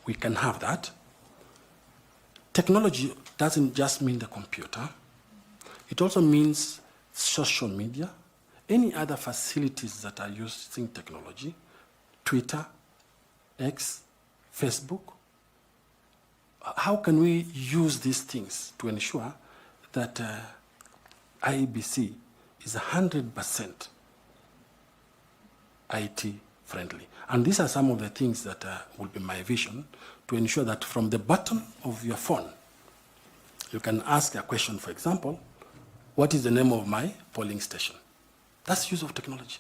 we can have that. Technology doesn't just mean the computer. It also means social media, any other facilities that are using technology, Twitter, X, Facebook. How can we use these things to ensure that Iebc is 100% IT friendly? And these are some of the things that will be my vision, to ensure that from the button of your phone, you can ask a question, for example, what is the name of my polling station? That's use of technology.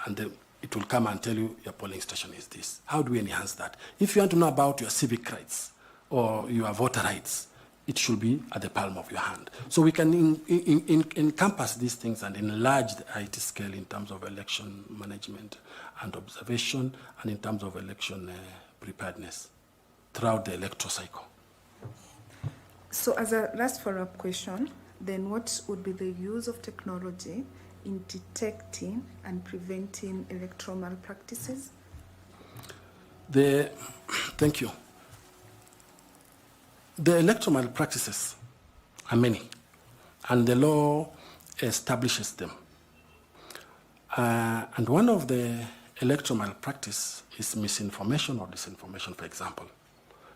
And it will come and tell you your polling station is this. How do we enhance that? If you want to know about your civic rights or your voter rights, it should be at the palm of your hand. So we can encompass these things and enlarge the IT scale in terms of election management and observation, and in terms of election preparedness throughout the electoral cycle. So as a last follow-up question, then what would be the use of technology in detecting and preventing electoral malpractices? Thank you. The electoral malpractices are many, and the law establishes them. And one of the electoral malpractice is misinformation or disinformation, for example,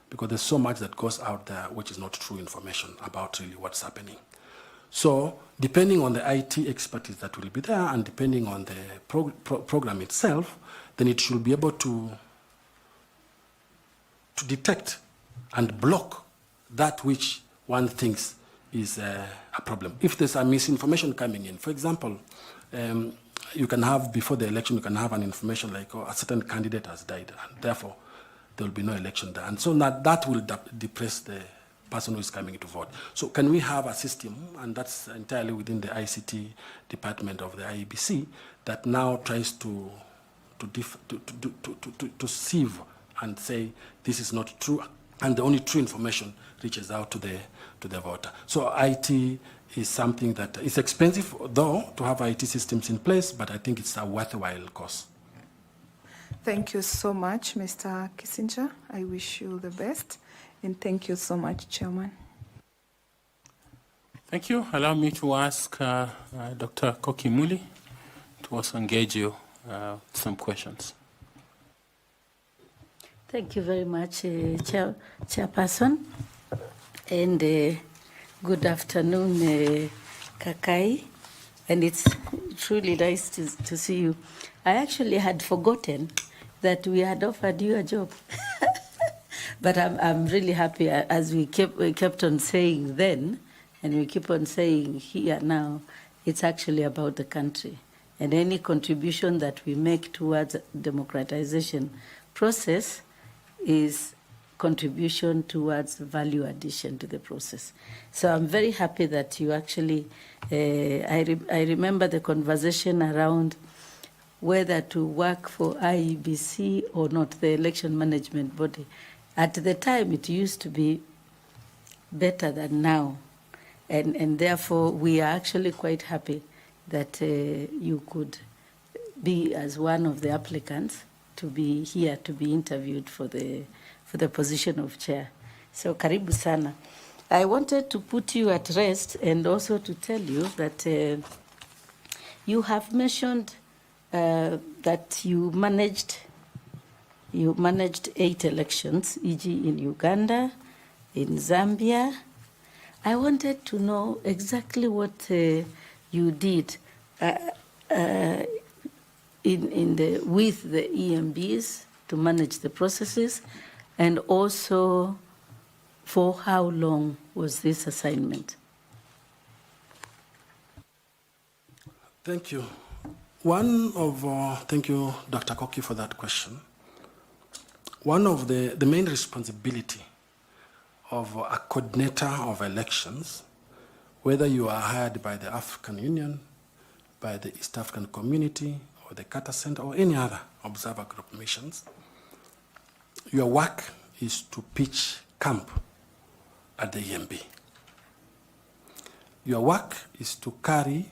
because there's so much that goes out there which is not true information about really what's happening. So depending on the IT expertise that will be there, and depending on the program itself, then it should be able to detect and block that which one thinks is a problem. If there's a misinformation coming in, for example, you can have, before the election, you can have an information like, oh, a certain candidate has died, and therefore there will be no election there. And so that will depress the person who is coming to vote. So can we have a system, and that's entirely within the ICT department of the Iebc, that now tries to sieve and say this is not true, and the only true information reaches out to the voter. So IT is something that is expensive, though, to have IT systems in place, but I think it's a worthwhile cost. Thank you so much, Mr. Kissinger. I wish you the best. And thank you so much, Chairman. Thank you. Allow me to ask Dr. Koki Muli to also engage you with some questions. Thank you very much, Chairperson. And good afternoon, Kakai. And it's truly nice to see you. I actually had forgotten that we had offered you a job. But I'm really happy, as we kept on saying then, and we keep on saying here now, it's actually about the country. And any contribution that we make towards democratization process is contribution towards value addition to the process. So I'm very happy that you actually, I remember the conversation around whether to work for Iebc or not, the election management body. At the time, it used to be better than now. And therefore, we are actually quite happy that you could be as one of the applicants to be here to be interviewed for the position of chair. So karibu sana. I wanted to put you at rest and also to tell you that you have mentioned that you managed 8 elections, e.g. in Uganda, in Zambia. I wanted to know exactly what you did with the EMBs to manage the processes, and also for how long was this assignment? Thank you. Thank you, Dr. Koki, for that question. One of the main responsibility of a coordinator of elections, whether you are hired by the African Union, by the East African Community, or the Carter Center, or any other observer group missions, your work is to pitch camp at the EMB. Your work is to carry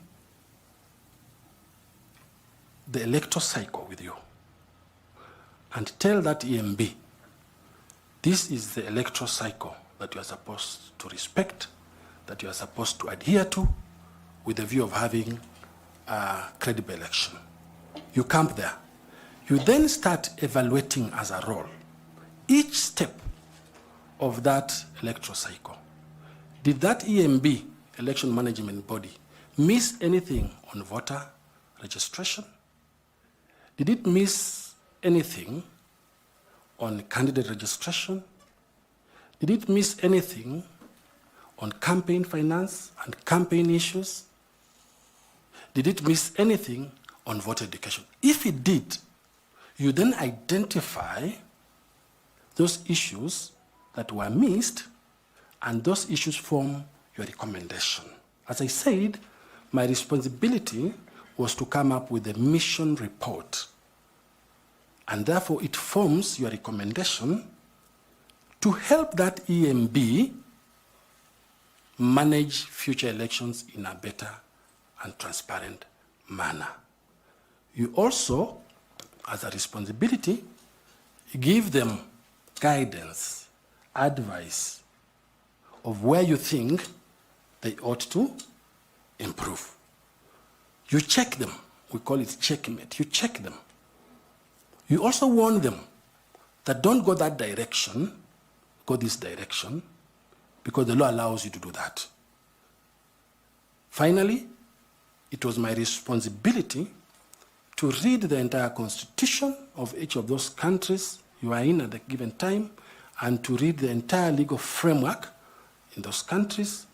the electoral cycle with you and tell that EMB This is the electoral cycle that you are supposed to respect, that you are supposed to adhere to, with the view of having a credible election. You camp there. You then start evaluating as a role each step of that electoral cycle. Did that EMB, election management body, miss anything on voter registration? Did it miss anything on candidate registration? Did it miss anything on campaign finance and campaign issues? Did it miss anything on voter education? If it did, you then identify those issues that were missed, and those issues form your recommendation. As I said, my responsibility was to come up with a mission report, and therefore it forms your recommendation to help that EMB manage future elections in a better and transparent manner. You also, as a responsibility, give them guidance, advice of where you think they ought to improve. You check them. We call it checkmate. You check them. You also warn them that don't go that direction, go this direction, because the law allows you to do that. Finally, it was my responsibility to read the entire constitution of each of those countries you are in at a given time, and to read the entire legal framework in those countries,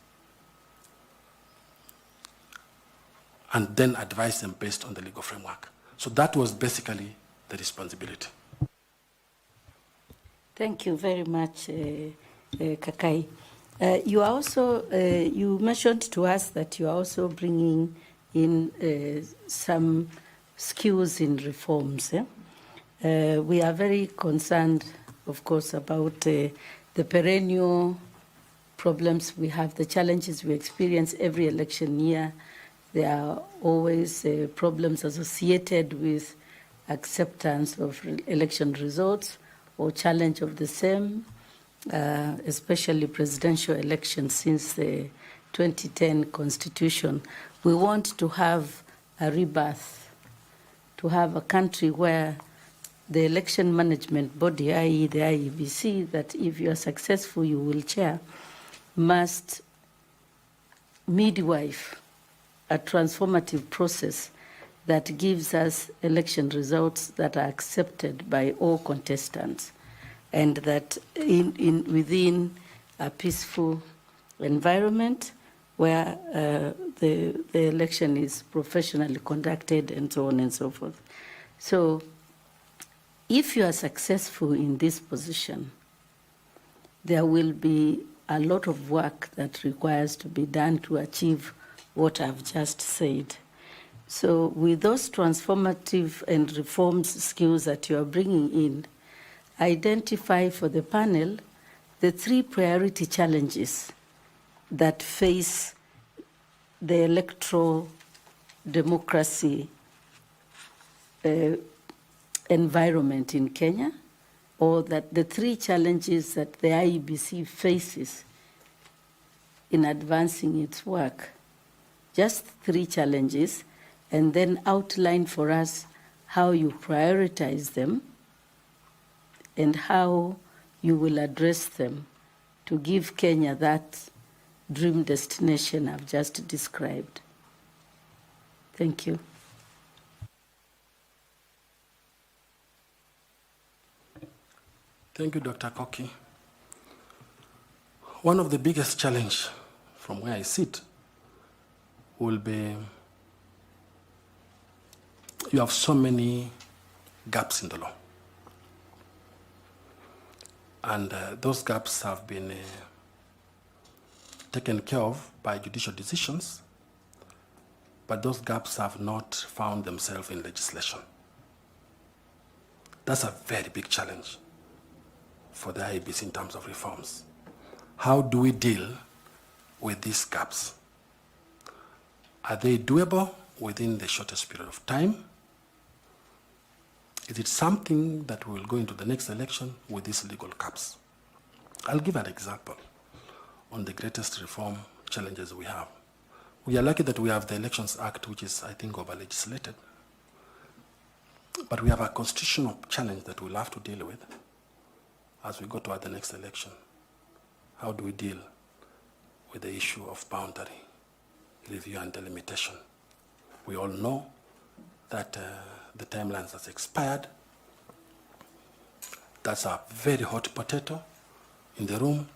and then advise them based on the legal framework. So that was basically the responsibility. Thank you very much, Kakai. You also, you mentioned to us that you are also bringing in some skills in reforms. We are very concerned, of course, about the perennial problems we have, the challenges we experience every election year. There are always problems associated with acceptance of election results or challenge of the same, especially presidential elections since the 2010 Constitution. We want to have a rebirth, to have a country where the election management body, i.e. the Iebc, that if you are successful, you will chair, must midwife a transformative process that gives us election results that are accepted by all contestants, and that within a peaceful environment where the election is professionally conducted and so on and so forth. So if you are successful in this position, there will be a lot of work that requires to be done to achieve what I've just said. So with those transformative and reforms skills that you are bringing in, identify for the panel the 3 priority challenges that face the electoral democracy environment in Kenya, or that the 3 challenges that the Iebc faces in advancing its work. Just 3 challenges, and then outline for us how you prioritize them and how you will address them to give Kenya that dream destination I've just described. Thank you. Thank you, Dr. Koki. One of the biggest challenges from where I sit will be you have so many gaps in the law. And those gaps have been taken care of by judicial decisions, but those gaps have not found themselves in legislation. That's a very big challenge for the Iebc in terms of reforms. How do we deal with these gaps? Are they doable within the shortest period of time? Is it something that we will go into the next election with these legal gaps? I'll give an example on the greatest reform challenges we have. We are lucky that we have the Elections Act, which is, I think, over-legislated. But we have a constitutional challenge that we'll have to deal with as we go toward the next election. How do we deal with the issue of boundary review and delimitation? We all know that the timelines has expired. That's a very hot potato in the room.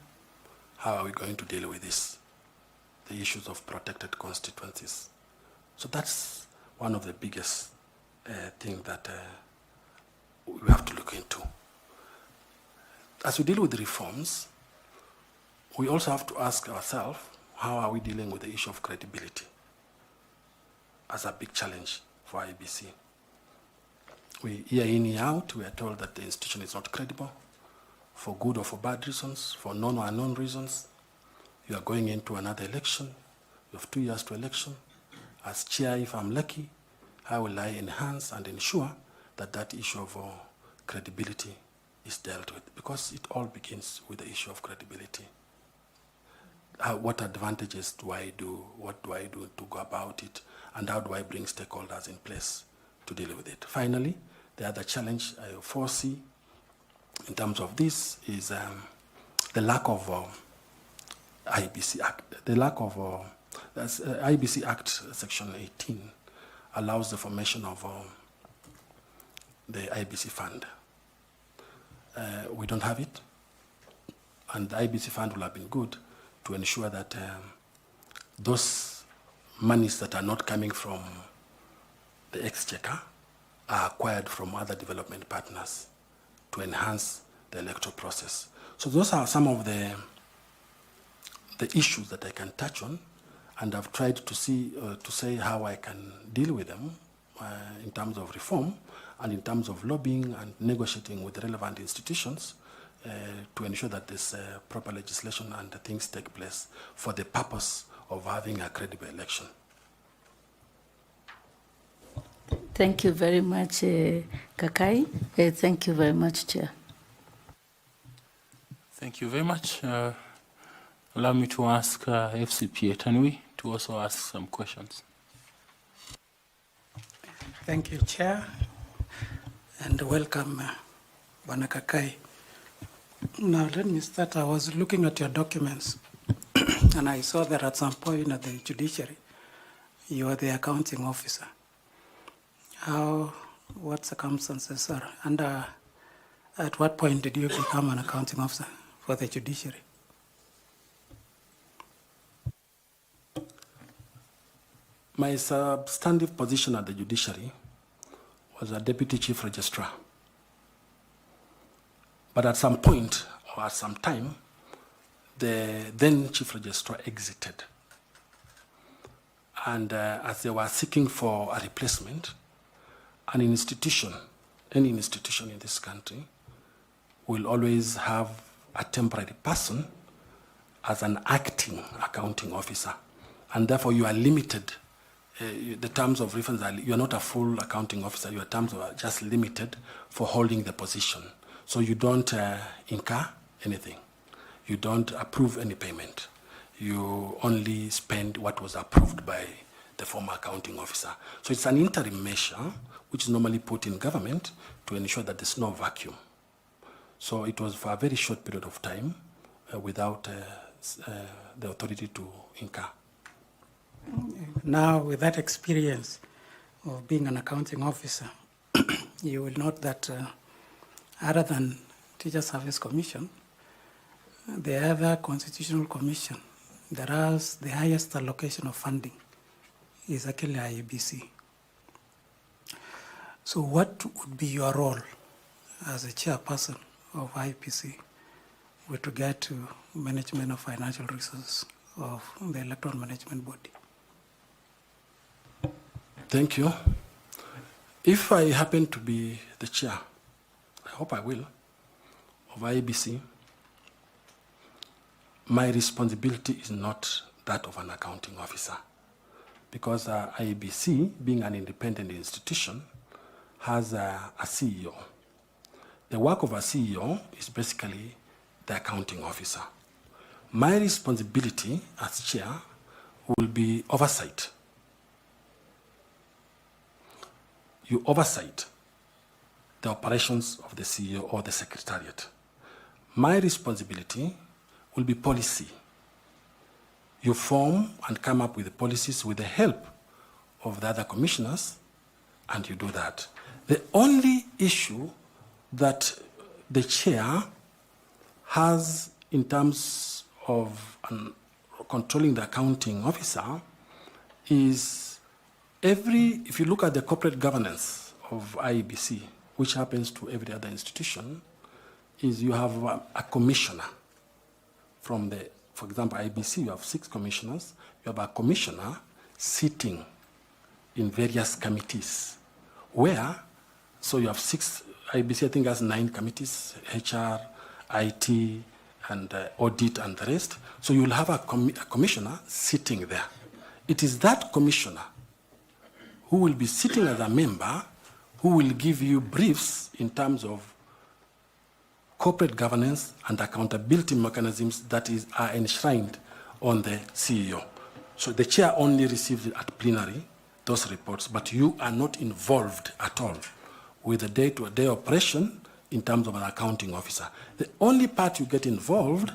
How are we going to deal with this? The issues of protected constituencies. So that's one of the biggest things that we have to look into. As we deal with the reforms, we also have to ask ourselves, how are we dealing with the issue of credibility as a big challenge for Iebc? We year in, year out, we are told that the institution is not credible, for good or for bad reasons, for known or unknown reasons. You are going into another election. You have 2 years to election. As chair, if I'm lucky, how will I enhance and ensure that that issue of credibility is dealt with? Because it all begins with the issue of credibility. What advantages do I do? What do I do to go about it? And how do I bring stakeholders in place to deal with it? Finally, the other challenge I foresee in terms of this is the lack of Iebc Act. The lack of Iebc Act Section 18 allows the formation of the Iebc Fund. We don't have it, and the Iebc Fund will have been good to ensure that those monies that are not coming from the exchequer are acquired from other development partners to enhance the electoral process. So those are some of the issues that I can touch on, and I've tried to say how I can deal with them in terms of reform and in terms of lobbying and negotiating with relevant institutions to ensure that this proper legislation and things take place for the purpose of having a credible election. Thank you very much, Kakai. Thank you very much, Chair. Thank you very much. Allow me to ask FCPA Tanui to also ask some questions. Thank you, Chair, and welcome, Bwana Kakai. Now, let me start. I was looking at your documents, and I saw that at some point at the judiciary, you are the accounting officer. What circumstances are under, at what point did you become an accounting officer for the judiciary? My substantive position at the judiciary was a deputy chief registrar. But at some point, or at some time, the then chief registrar exited. And as they were seeking for a replacement, any institution in this country will always have a temporary person as an acting accounting officer. And therefore you are limited. The terms of reference are, you are not a full accounting officer, your terms are just limited for holding the position. So you don't incur anything. You don't approve any payment. You only spend what was approved by the former accounting officer. So it's an interim measure which is normally put in government to ensure that there's no vacuum. So it was for a very short period of time without the authority to incur. Now, with that experience of being an accounting officer, you will note that other than Teacher Service Commission, the other constitutional commission that has the highest allocation of funding is actually Iebc. So what would be your role as a chairperson of Iebc with regard to management of financial resources of the electoral management body? Thank you. If I happen to be the chair, I hope I will, of Iebc, my responsibility is not that of an accounting officer, because Iebc, being an independent institution, has a CEO. The work of a CEO is basically the accounting officer. My responsibility as chair will be oversight. You oversight the operations of the CEO or the secretariat. My responsibility will be policy. You form and come up with the policies with the help of the other commissioners, and you do that. The only issue that the chair has in terms of controlling the accounting officer is if you look at the corporate governance of Iebc, which happens to every other institution, is you have a commissioner from the, for example, Iebc, you have 6 commissioners. You have a commissioner sitting in various committees where, so you have 6, Iebc I think has 9 committees, HR, IT, and audit and the rest. So you'll have a commissioner sitting there. It is that commissioner who will be sitting as a member who will give you briefs in terms of corporate governance and accountability mechanisms that are enshrined on the CEO. So the chair only receives it at plenary, those reports, but you are not involved at all with the day-to-day operation in terms of an accounting officer. The only part you get involved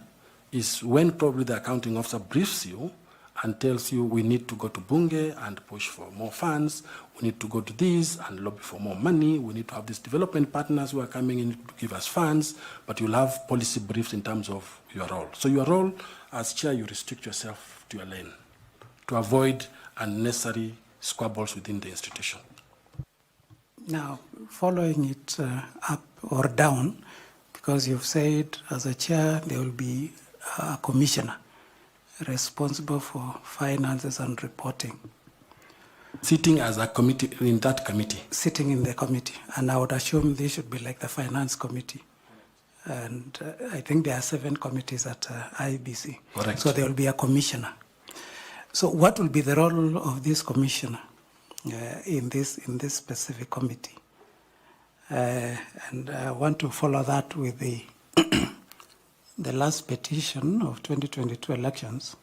is when probably the accounting officer briefs you and tells you we need to go to Bunge and push for more funds, we need to go to this and lobby for more money, we need to have these development partners who are coming in to give us funds, but you'll have policy briefs in terms of your role. So your role as chair, you restrict yourself to your lane to avoid unnecessary squabbles within the institution. Now, following it up or down, because you've said as a chair there will be a commissioner responsible for finances and reporting. Sitting as a committee, in that committee. Sitting in the committee, and I would assume this should be like the finance committee. And I think there are 7 committees at Iebc. Correct. So there will be a commissioner. So what will be the role of this commissioner in this specific committee? And I want to follow that with the the last petition of 2022 elections.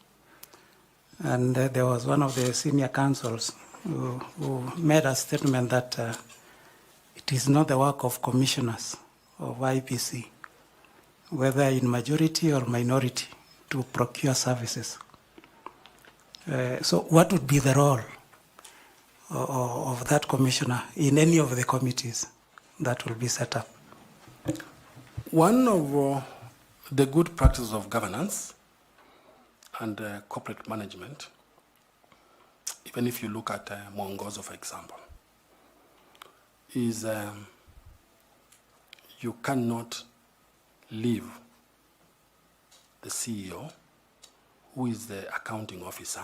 And there was one of the senior counsels who made a statement that it is not the work of commissioners of Iebc, whether in majority or minority, to procure services. So what would be the role of that commissioner in any of the committees that will be set up? One of the good practices of governance and corporate management, even if you look at Mwongozo, for example, is you cannot leave the CEO, who is the accounting officer,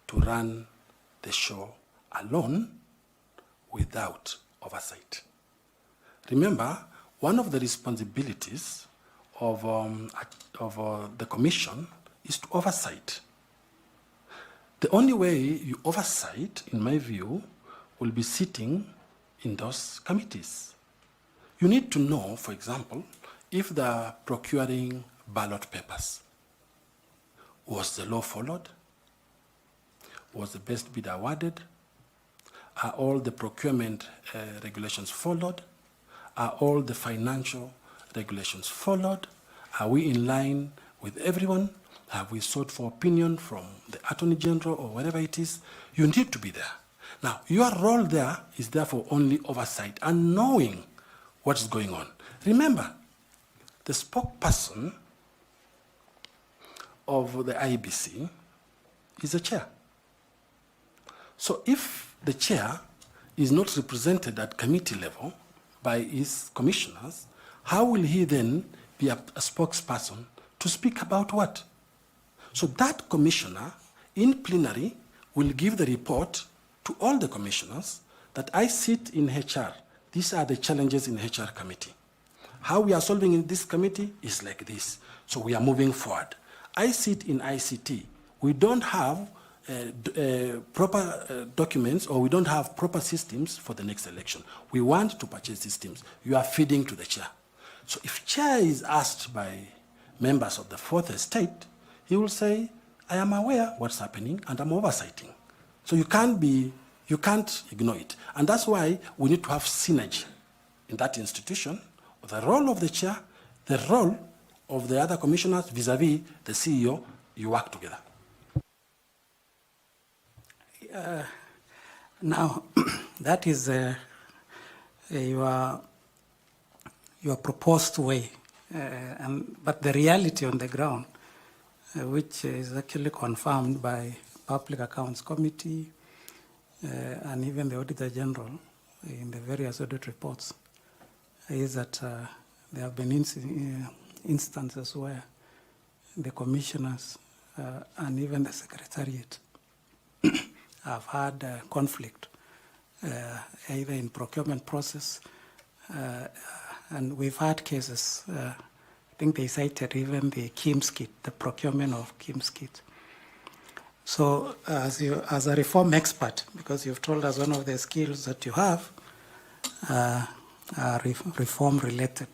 to run the show alone without oversight. Remember, one of the responsibilities of the commission is to oversight. The only way you oversight, in my view, will be sitting in those committees. You need to know, for example, if they're procuring ballot papers. Was the law followed? Was the best bid awarded? Are all the procurement regulations followed? Are all the financial regulations followed? Are we in line with everyone? Have we sought for opinion from the Attorney General or whatever it is? You need to be there. Now, your role there is therefore only oversight and knowing what's going on. Remember, the spokesperson of the Iebc is the chair. So if the chair is not represented at committee level by his commissioners, how will he then be a spokesperson to speak about what? So that commissioner in plenary will give the report to all the commissioners that I sit in HR. These are the challenges in HR committee. How we are solving in this committee is like this. So we are moving forward. I sit in ICT. We don't have proper documents, or we don't have proper systems for the next election. We want to purchase systems. You are feeding to the chair. So if chair is asked by members of the fourth estate, he will say, I am aware what's happening and I'm oversighting. So you can't ignore it. And that's why we need to have synergy in that institution, the role of the chair, the role of the other commissioners vis-a-vis the CEO, you work together. Now, that is your proposed way, but the reality on the ground, which is actually confirmed by Public Accounts Committee and even the Auditor General in the various audit reports, is that there have been instances where the commissioners and even the secretariat have had conflict, either in procurement process, and we've had cases, I think they cited even the KIMS kit, the procurement of KIMS kit. So as a reform expert, because you've told us one of the skills that you have are reform related.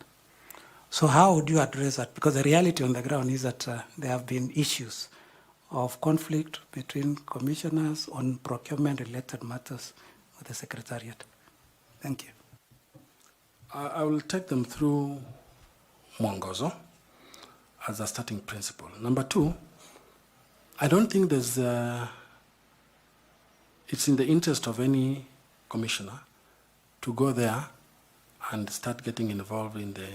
So how would you address that? Because the reality on the ground is that there have been issues of conflict between commissioners on procurement-related matters with the Secretariat. Thank you. I will take them through mwongozo as a starting principle. Number two, I don't think it's in the interest of any commissioner to go there and start getting involved in the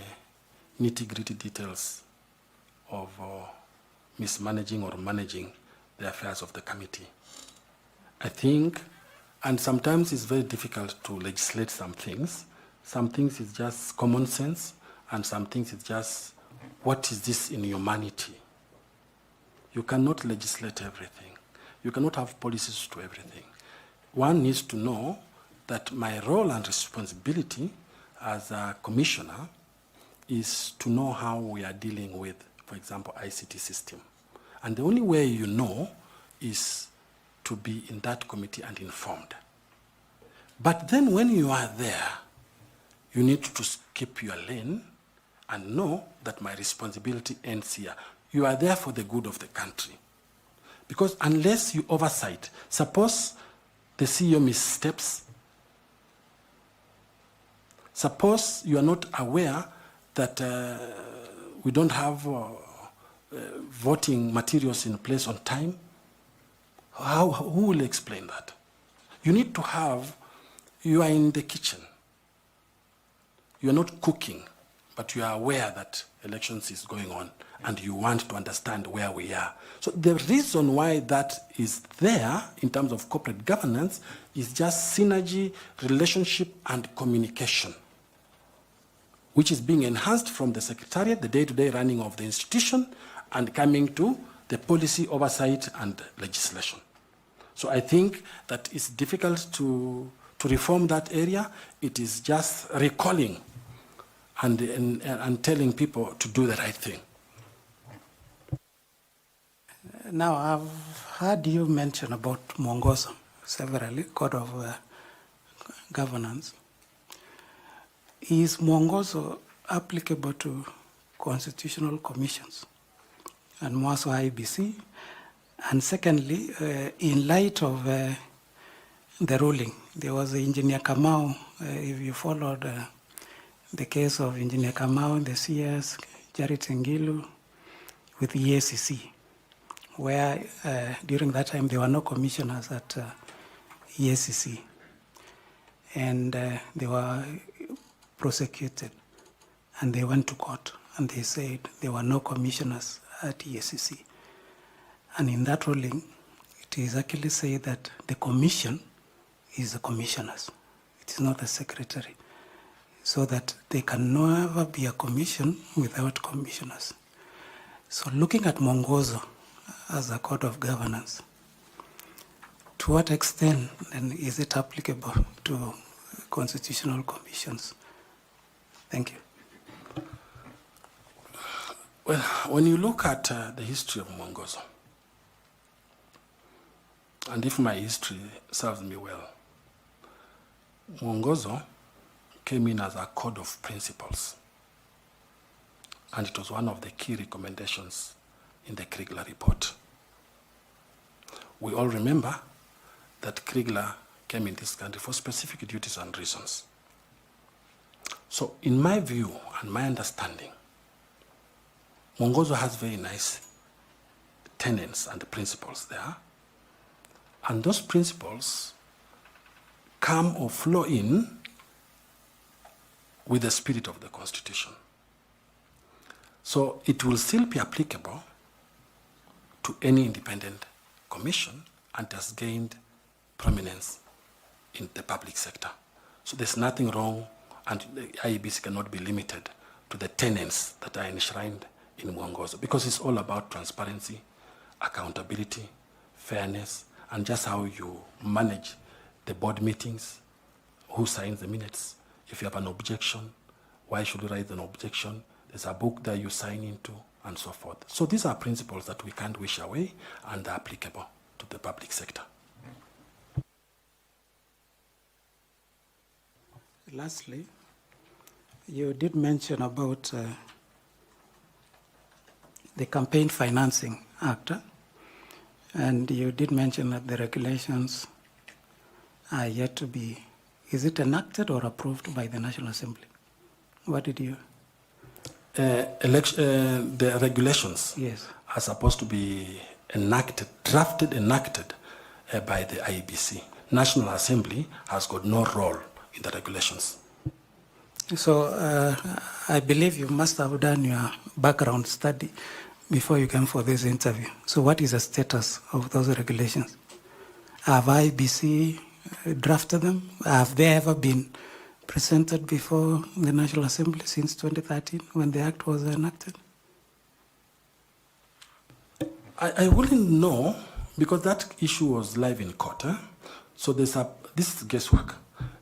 nitty-gritty details of mismanaging or managing the affairs of the committee. I think, and sometimes it's very difficult to legislate some things. Some things is just common sense, and some things is just, what is this in humanity? You cannot legislate everything. You cannot have policies to everything. One needs to know that my role and responsibility as a commissioner is to know how we are dealing with, for example, ICT system. And the only way you know is to be in that committee and informed. But then when you are there, you need to keep your lane and know that my responsibility ends here. You are there for the good of the country. Because unless you oversight, suppose the CEO missteps, suppose you are not aware that we don't have voting materials in place on time, who will explain that? You need to have, you are in the kitchen. You are not cooking, but you are aware that elections is going on and you want to understand where we are. So the reason why that is there in terms of corporate governance is just synergy, relationship, and communication, which is being enhanced from the Secretariat, the day-to-day running of the institution, and coming to the policy oversight and legislation. So I think that it's difficult to reform that area. It is just recalling and telling people to do the right thing. Now, I've heard you mention about mwongozo severally, Code of Governance. Is mwongozo applicable to constitutional commissions and more so Iebc? And secondly, in light of the ruling, there was Engineer Kamau, if you followed the case of Engineer Kamau, the CS, Jared Ngilu, with the EACC, where during that time there were no commissioners at EACC, and they were prosecuted, and they went to court, and they said there were no commissioners at EACC. And in that ruling, it is actually said that the commission is the commissioners. It is not the secretary. So that there can never be a commission without commissioners. So looking at mwongozo as a code of governance, to what extent then is it applicable to constitutional commissions? Thank you. Well, when you look at the history of mwongozo, and if my history serves me well, mwongozo came in as a code of principles. and it was one of the key recommendations in the Kriegler report. We all remember that Kriegler came in this country for specific duties and reasons. So in my view and my understanding, Mwongozo has very nice tenets and principles there. And those principles come or flow in with the spirit of the Constitution. So it will still be applicable to any independent commission and has gained prominence in the public sector. So there's nothing wrong, and the Iebc cannot be limited to the tenets that are enshrined in Mwongozo, because it's all about transparency, accountability, fairness, and just how you manage the board meetings, who signs the minutes. If you have an objection, why should you write an objection? There's a book that you sign into, and so forth. So these are principles that we can't wish away and are applicable to the public sector. Lastly, you did mention about the Campaign Financing Act, and you did mention that the regulations are yet to be, is it enacted or approved by the National Assembly? What did you? The regulations Yes. are supposed to be enacted, enacted by the Iebc. National Assembly has got no role in the regulations. So I believe you must have done your background study before you came for this interview. So what is the status of those regulations? Have Iebc drafted them? Have they ever been presented before the National Assembly since 2013 when the Act was enacted? I wouldn't know, because that issue was live in court. So this is guesswork.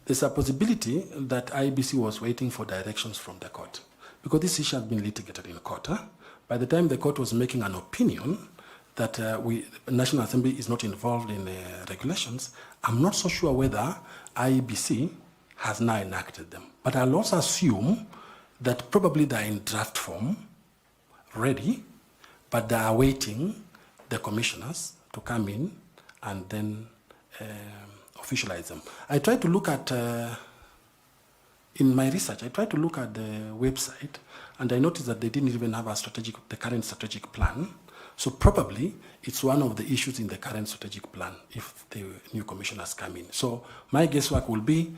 There's a possibility that Iebc was waiting for directions from the court, because this issue had been litigated in court. By the time the court was making an opinion that the National Assembly is not involved in regulations, I'm not so sure whether Iebc has now enacted them. But I'll also assume that probably they're in draft form, ready, but they are waiting the commissioners to come in and then officialize them. I tried to look at, in my research, I tried to look at the website, and I noticed that they didn't even have the current strategic plan. So probably it's one of the issues in the current strategic plan if the new commissioners come in. So my guesswork will be,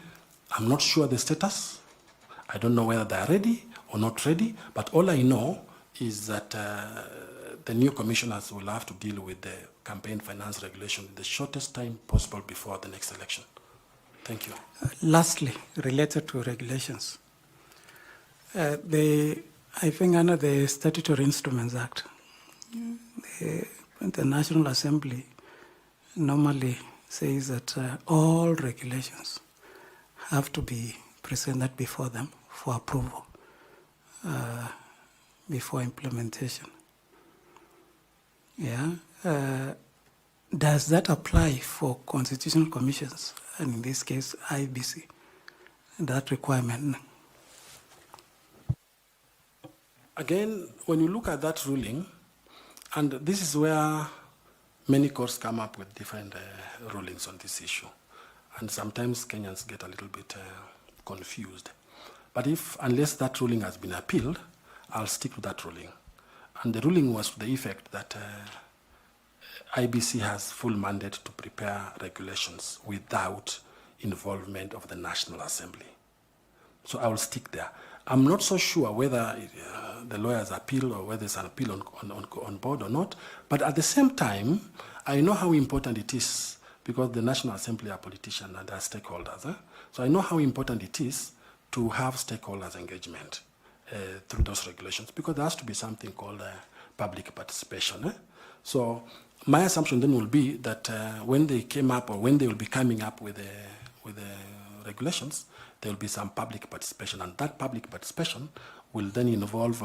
I'm not sure the status. I don't know whether they're ready or not ready, but all I know is that the new commissioners will have to deal with the campaign finance regulation in the shortest time possible before the next election. Thank you. Lastly, Related to regulations, I think under the Statutory Instruments Act, the National Assembly normally says that all regulations have to be presented before them for approval before implementation. Yeah. Does that apply for constitutional commissions, and in this case, Iebc, that requirement? Again, when you look at that ruling, and this is where many courts come up with different rulings on this issue, and sometimes Kenyans get a little bit confused. But unless that ruling has been appealed, I'll stick to that ruling. And the ruling was to the effect that Iebc has full mandate to prepare regulations without involvement of the National Assembly. So I will stick there. I'm not so sure whether the lawyers appeal or whether there's an appeal on board or not, but at the same time, I know how important it is, because the National Assembly are politicians and they are stakeholders. So I know how important it is to have stakeholders engagement through those regulations, because there has to be something called public participation. So my assumption then will be that when they came up, or when they will be coming up with the regulations, there will be some public participation, and that public participation will then involve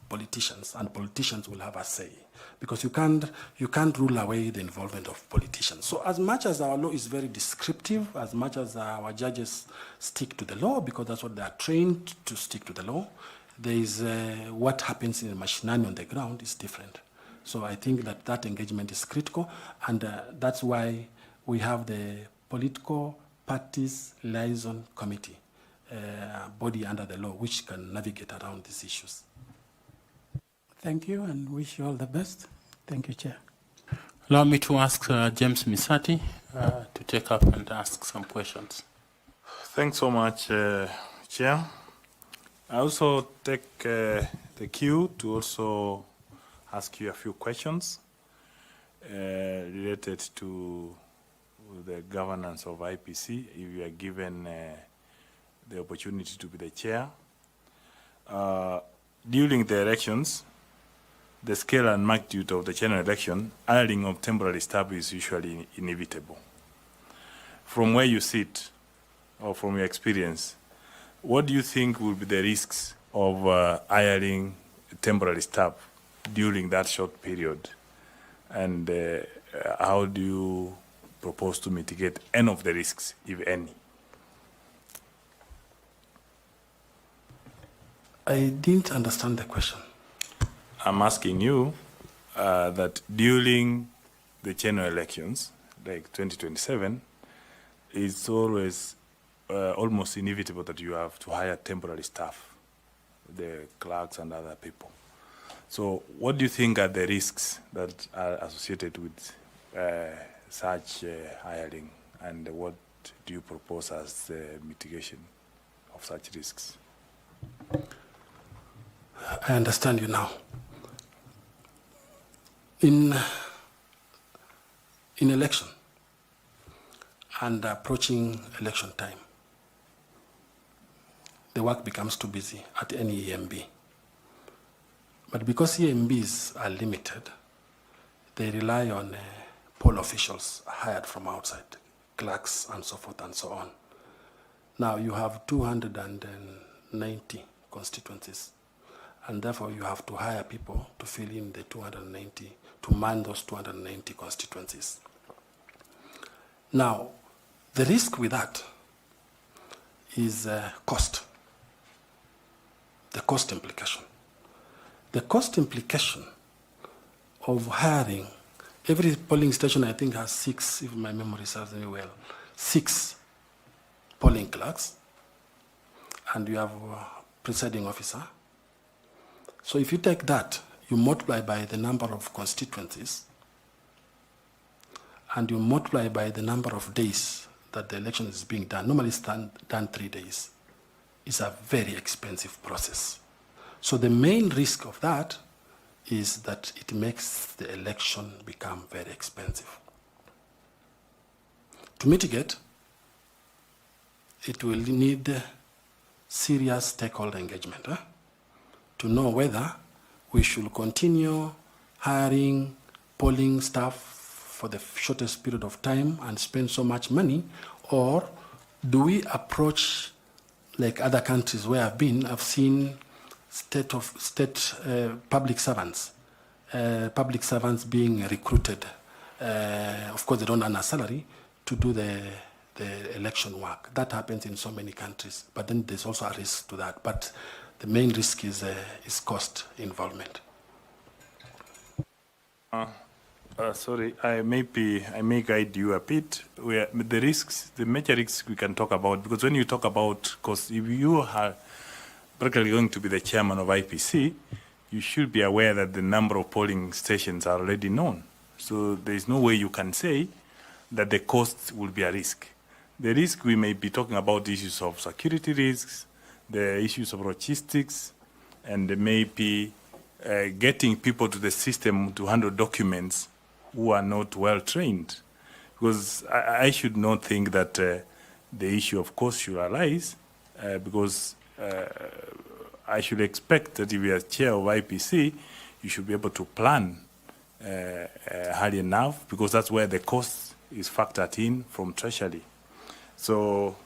politicians, and politicians will have a say, because you can't rule away the involvement of politicians. So as much as our law is very descriptive, as much as our judges stick to the law, because that's what they are trained to stick to the law, there is what happens in the machinani on the ground is different. So I think that that engagement is critical, and that's why we have the Political Parties Liaison Committee, body under the law, which can navigate around these issues. Thank you and wish you all the best. Thank you, Chair. Allow me to ask James Misati to take up and ask some questions. Thanks so much, Chair. I also take the cue to also ask you a few questions related to the governance of IPC, if you are given the opportunity to be the chair. During the elections, the scale and magnitude of the general election, hiring of temporary staff is usually inevitable. From where you sit, or from your experience, what do you think will be the risks of hiring temporary staff during that short period? And how do you propose to mitigate any of the risks, if any? I didn't understand the question. I'm asking you that during the general elections, like 2027, it's always almost inevitable that you have to hire temporary staff, the clerks and other people. So what do you think are the risks that are associated with such hiring, and what do you propose as the mitigation of such risks? I understand you now. In election and approaching election time, the work becomes too busy at any EMB. But because EMBs are limited, they rely on poll officials hired from outside, clerks and so forth and so on. Now you have 290 constituencies, and therefore you have to hire people to fill in the 290, to man those 290 constituencies. Now, the risk with that is cost, the cost implication. The cost implication of hiring, every polling station I think has 6, if my memory serves me well, 6 polling clerks, and you have a presiding officer. So if you take that, you multiply by the number of constituencies, and you multiply by the number of days that the election is being done. Normally it's done 3 days. It's a very expensive process. So the main risk of that is that it makes the election become very expensive. To mitigate, it will need serious stakeholder engagement to know whether we should continue hiring polling staff for the shortest period of time and spend so much money, or do we approach like other countries where I've seen public servants being recruited. Of course, they don't earn a salary to do the election work. That happens in so many countries, but then there's also a risk to that. But the main risk is cost involvement. Sorry, I may guide you a bit. The risks, the major risks we can talk about, because when you talk about cost, if you are practically going to be the chairman of IPC, you should be aware that the number of polling stations are already known. So there is no way you can say that the cost will be a risk. The risk, we may be talking about issues of security risks, the issues of logistics, and maybe getting people to the system to handle documents who are not well trained. Because I should not think that the issue of cost should arise, because I should expect that if you are chair of IPC, you should be able to plan early enough, because that's where the cost is factored in from Treasury. So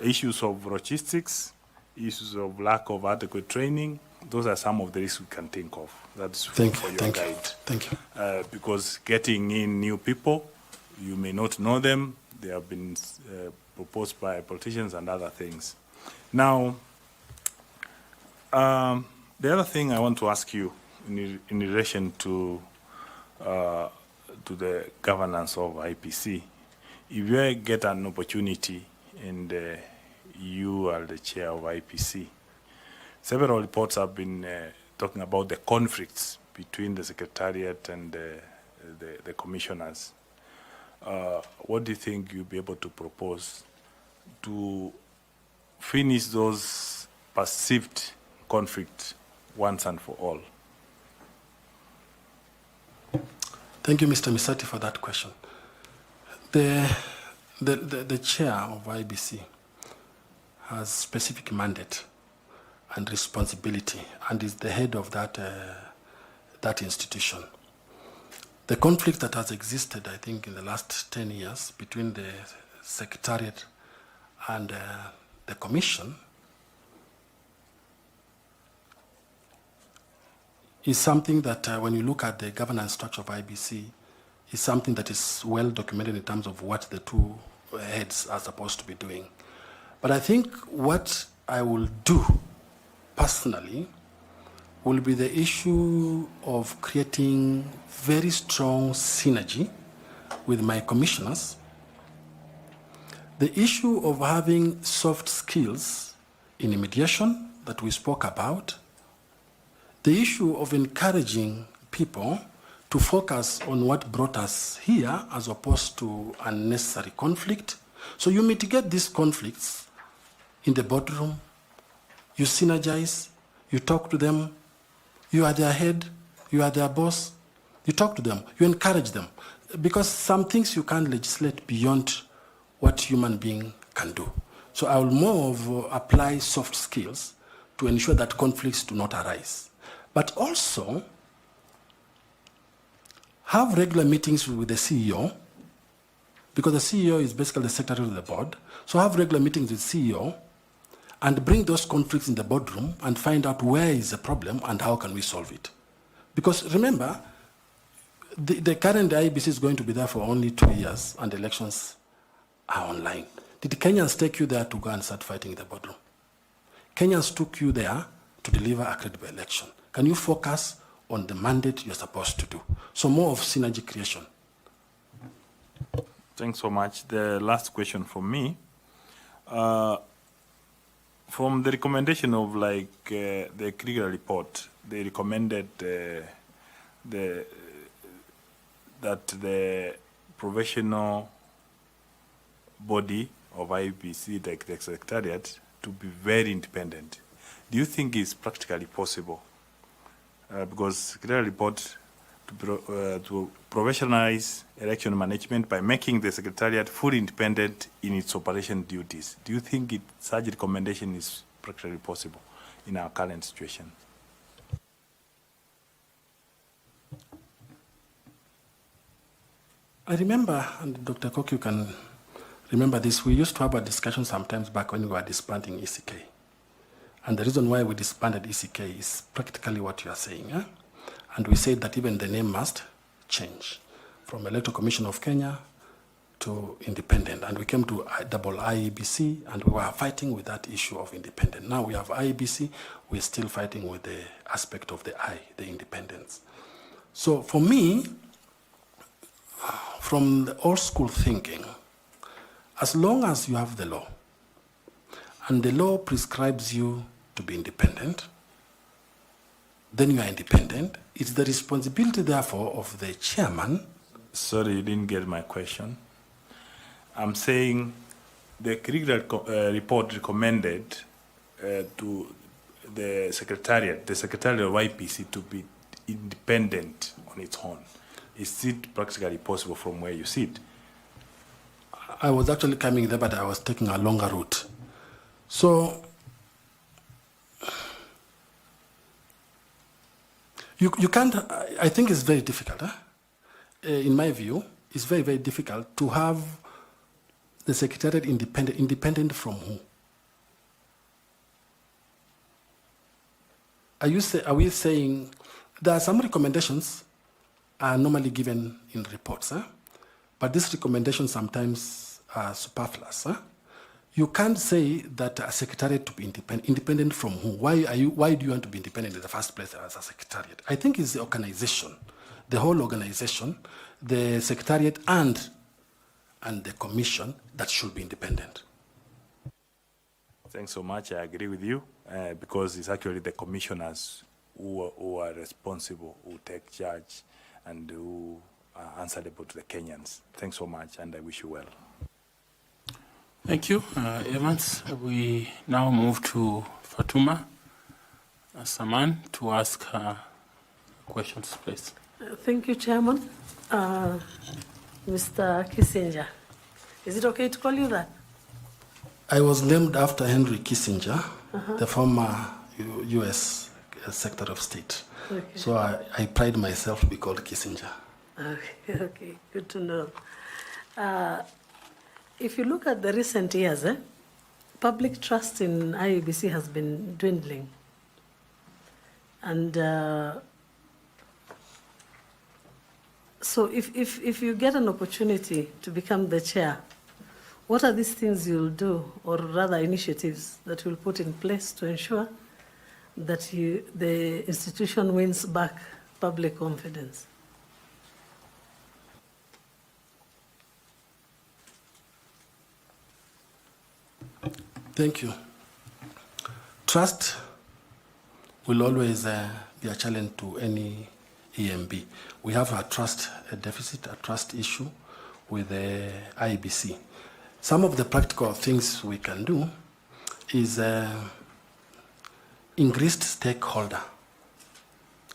issues of logistics, issues of lack of adequate training, those are some of the risks we can think of. That's for your guide. Thank you. Because getting in new people, you may not know them. They have been proposed by politicians and other things. Now, The other thing I want to ask you in relation to the governance of IPC, if you get an opportunity and you are the chair of IPC, several reports have been talking about the conflicts between the secretariat and the commissioners. What do you think you'll be able to propose to finish those perceived conflicts once and for all? Thank you, Mr. Misati, for that question. The chair of IBC has specific mandate and responsibility and is the head of that institution. The conflict that has existed, I think, in the last 10 years between the Secretariat and the Commission is something that, when you look at the governance structure of IBC, is something that is well documented in terms of what the two heads are supposed to be doing. But I think what I will do personally will be the issue of creating very strong synergy with my commissioners, the issue of having soft skills in mediation that we spoke about, the issue of encouraging people to focus on what brought us here as opposed to unnecessary conflict. So you mitigate these conflicts in the boardroom, you synergize, you talk to them, you are their head, you are their boss, you talk to them, you encourage them. Because some things you can't legislate beyond what human being can do. So I will more of apply soft skills to ensure that conflicts do not arise. But also have regular meetings with the CEO, because the CEO is basically the secretary of the board. So have regular meetings with the CEO and bring those conflicts in the boardroom and find out where is the problem and how can we solve it. Because remember, the current IEBC is going to be there for only 2 years and elections are online. Did Kenyans take you there to go and start fighting in the boardroom? Kenyans took you there to deliver a credible election. Can you focus on the mandate you're supposed to do? So more of synergy creation. Thanks so much. The last question from me. From the recommendation of the Krieger report, they recommended that the professional body of IBC, like the Secretariat, to be very independent. Do you think it's practically possible? Because Krieger report to professionalize election management by making the Secretariat fully independent in its operation duties. Do you think such recommendation is practically possible in our current situation? I remember, and Dr. Koki, you can remember this, we used to have a discussion sometimes back when we were disbanding ECK. And the reason why we disbanded ECK is practically what you are saying. Eh? And we said that even the name must change from Electoral Commission of Kenya to independent. And we came to double IEBC, and we were fighting with that issue of independent. Now we have IEBC, we're still fighting with the aspect of the I, the independence. So for me, from the old school thinking, as long as you have the law, and the law prescribes you to be independent, then you are independent. It's the responsibility, therefore, of the chairman. Sorry, you didn't get my question. I'm saying the Krieger report recommended to the Secretariat of IPC to be independent on its own. Is it practically possible from where you sit? I was actually coming there, but I was taking a longer route. So you can't, I think it's very difficult. In my view, it's very, very difficult to have the Secretariat independent from who? Are we saying there are some recommendations are normally given in reports, but these recommendations sometimes are superfluous. You can't say that a secretariat to be independent. Independent from who? Why do you want to be independent in the first place as a secretariat? I think it's the organization, the whole organization, the secretariat and the commission that should be independent. Thanks so much. I agree with you because it's actually the commissioners who are responsible, who take charge, and who are answerable to the Kenyans. Thanks so much, and I wish you well. Thank you, Evans. We now move to Fatuma Saman to ask questions, please. Thank you, Chairman. Mr. Kissinger, is it okay to call you that? I was named after Henry Kissinger, the former U.S. Secretary of State. Okay. So I pride myself to be called Kissinger. Okay, good to know. If you look at the recent years, public trust in Iebc has been dwindling. And so if you get an opportunity to become the chair, what are these things you'll do, or rather initiatives that you'll put in place to ensure that the institution wins back public confidence? Thank you. Trust will always be a challenge to any EMB. We have a trust deficit, a trust issue with the Iebc. Some of the practical things we can do is increased stakeholder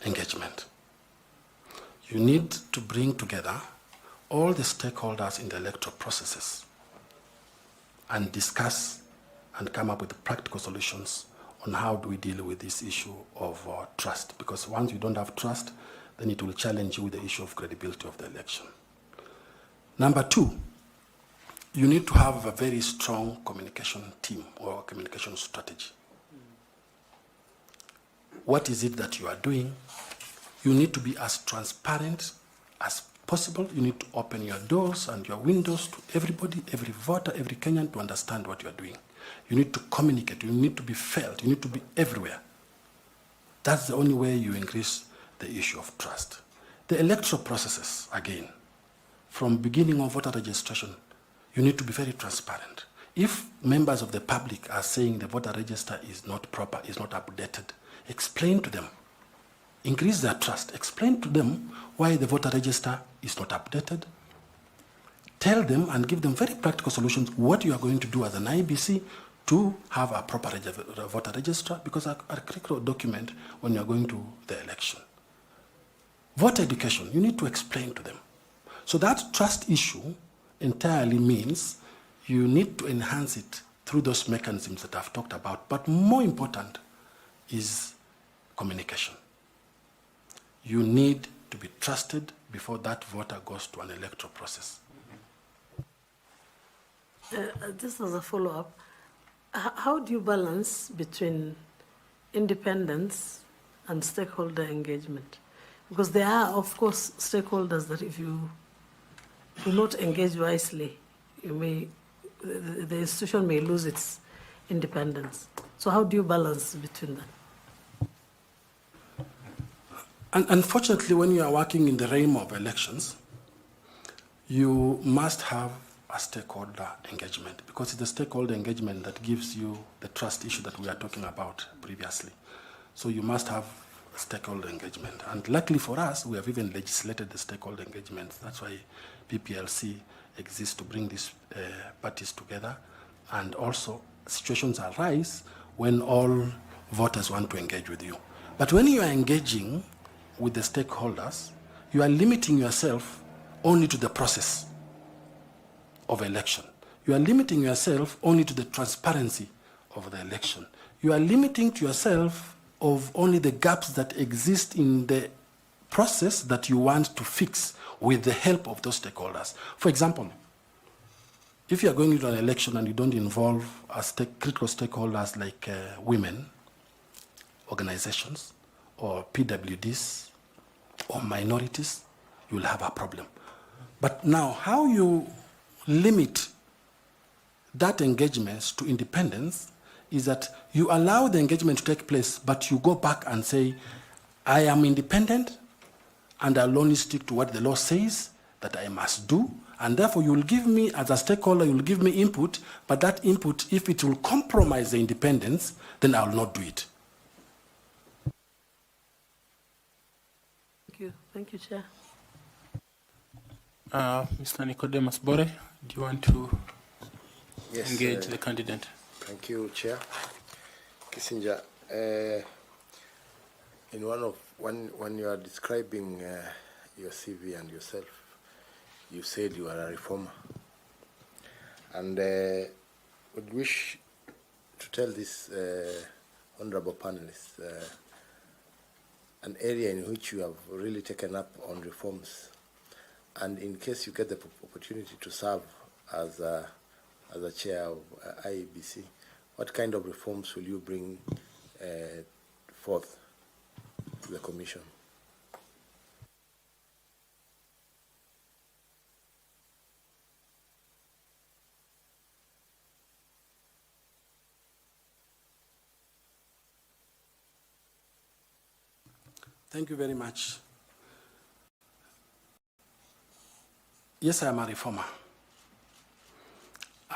engagement. You need to bring together all the stakeholders in the electoral processes and discuss and come up with practical solutions on how do we deal with this issue of trust. Because once you don't have trust, then it will challenge you with the issue of credibility of the election. Number two, you need to have a very strong communication team or communication strategy. What is it that you are doing? You need to be as transparent as possible. You need to open your doors and your windows to everybody, every voter, every Kenyan to understand what you are doing. You need to communicate. You need to be felt. You need to be everywhere. That's the only way you increase the issue of trust. The electoral processes, again, from beginning of voter registration, you need to be very transparent. If members of the public are saying the voter register is not proper, is not updated, explain to them. Increase their trust. Explain to them why the voter register is not updated. Tell them and give them very practical solutions what you are going to do as an IBC to have a proper voter register, because a critical document when you are going to the election. Voter education, you need to explain to them. So that trust issue entirely means you need to enhance it through those mechanisms that I've talked about. But more important is communication. You need to be trusted before that voter goes to an electoral process. Just as a follow-up, how do you balance between independence and stakeholder engagement? Because there are, of course, stakeholders that if you do not engage wisely, the institution may lose its independence. So how do you balance between that? And unfortunately, when you are working in the realm of elections, you must have a stakeholder engagement, because it's the stakeholder engagement that gives you the trust issue that we are talking about previously. So you must have stakeholder engagement. And luckily for us, we have even legislated the stakeholder engagement. That's why PPLC exists, to bring these parties together. And also, situations arise when all voters want to engage with you. But when you are engaging with the stakeholders, you are limiting yourself only to the process of election. You are limiting yourself only to the transparency of the election. You are limiting to yourself of only the gaps that exist in the process that you want to fix with the help of those stakeholders. For example, if you are going into an election and you don't involve critical stakeholders like women organizations or PWDs or minorities, you will have a problem. But now, how you limit that engagement to independence is that you allow the engagement to take place, but you go back and say, I am independent, and I'll only stick to what the law says that I must do, and therefore you will give me, as a stakeholder, you will give me input, but that input, if it will compromise the independence, then I will not do it. Thank you, Chair. Mr. Nicodemus Bore, do you want to engage the candidate? Thank you, Chair. Kissinger, when you are describing your CV and yourself, you said you are a reformer, and would wish to tell this honorable panelists an area in which you have really taken up on reforms, and in case you get the opportunity to serve as a chair of Iebc, what kind of reforms will you bring forth to the Commission? Thank you very much. Yes, I am a reformer.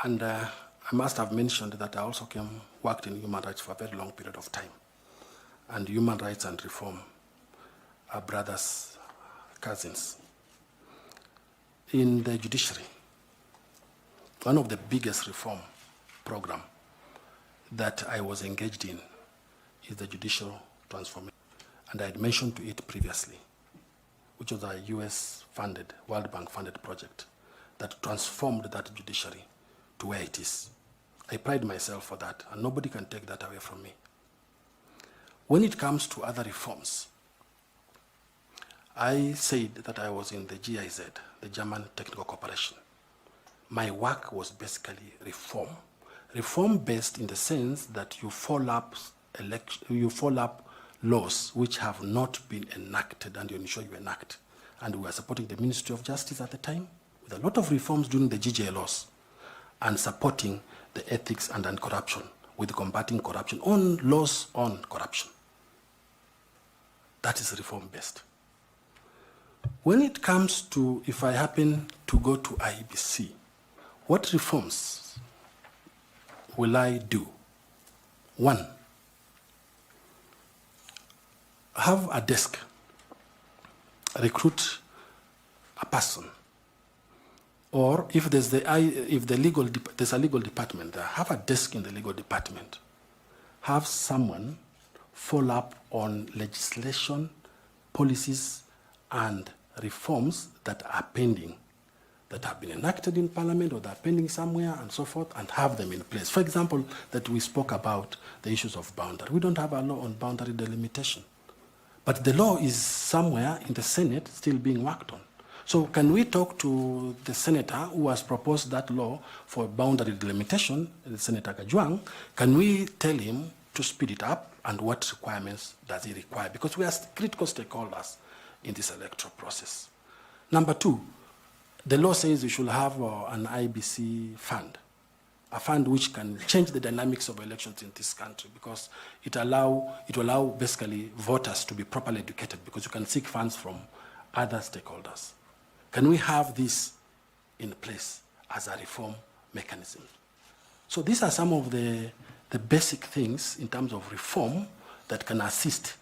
And I must have mentioned that I also worked in human rights for a very long period of time. And human rights and reform are brothers, cousins. In the judiciary, one of the biggest reform program that I was engaged in is the judicial transformation. And I had mentioned to it previously, which was a US-funded, World Bank-funded project that transformed that judiciary to where it is. I pride myself for that, and nobody can take that away from me. When it comes to other reforms, I said that I was in the GIZ, the German Technical Cooperation. My work was basically reform. Reform-based in the sense that you follow up laws which have not been enacted, and you ensure you enact. And we were supporting the Ministry of Justice at the time with a lot of reforms during the GJ laws, and supporting the ethics and anti-corruption with combating corruption on laws on corruption. That is reform-based. When it comes to, if I happen to go to Iebc, what reforms will I do? One, have a desk, recruit a person, or if there's there's a legal department there, have a desk in the legal department. Have someone follow up on legislation, policies, and reforms that are pending, that have been enacted in Parliament or that are pending somewhere and so forth, and have them in place. For example, that we spoke about the issues of boundary. We don't have a law on boundary delimitation. But the law is somewhere in the Senate still being worked on. So can we talk to the senator who has proposed that law for boundary delimitation, Senator Kajwang? Can we tell him to speed it up, and what requirements does he require? Because we are critical stakeholders in this electoral process. Number two, the law says we should have an Iebc fund, a fund which can change the dynamics of elections in this country, because it will allow basically voters to be properly educated, because you can seek funds from other stakeholders. Can we have this in place as a reform mechanism? So these are some of the basic things in terms of reform that can assist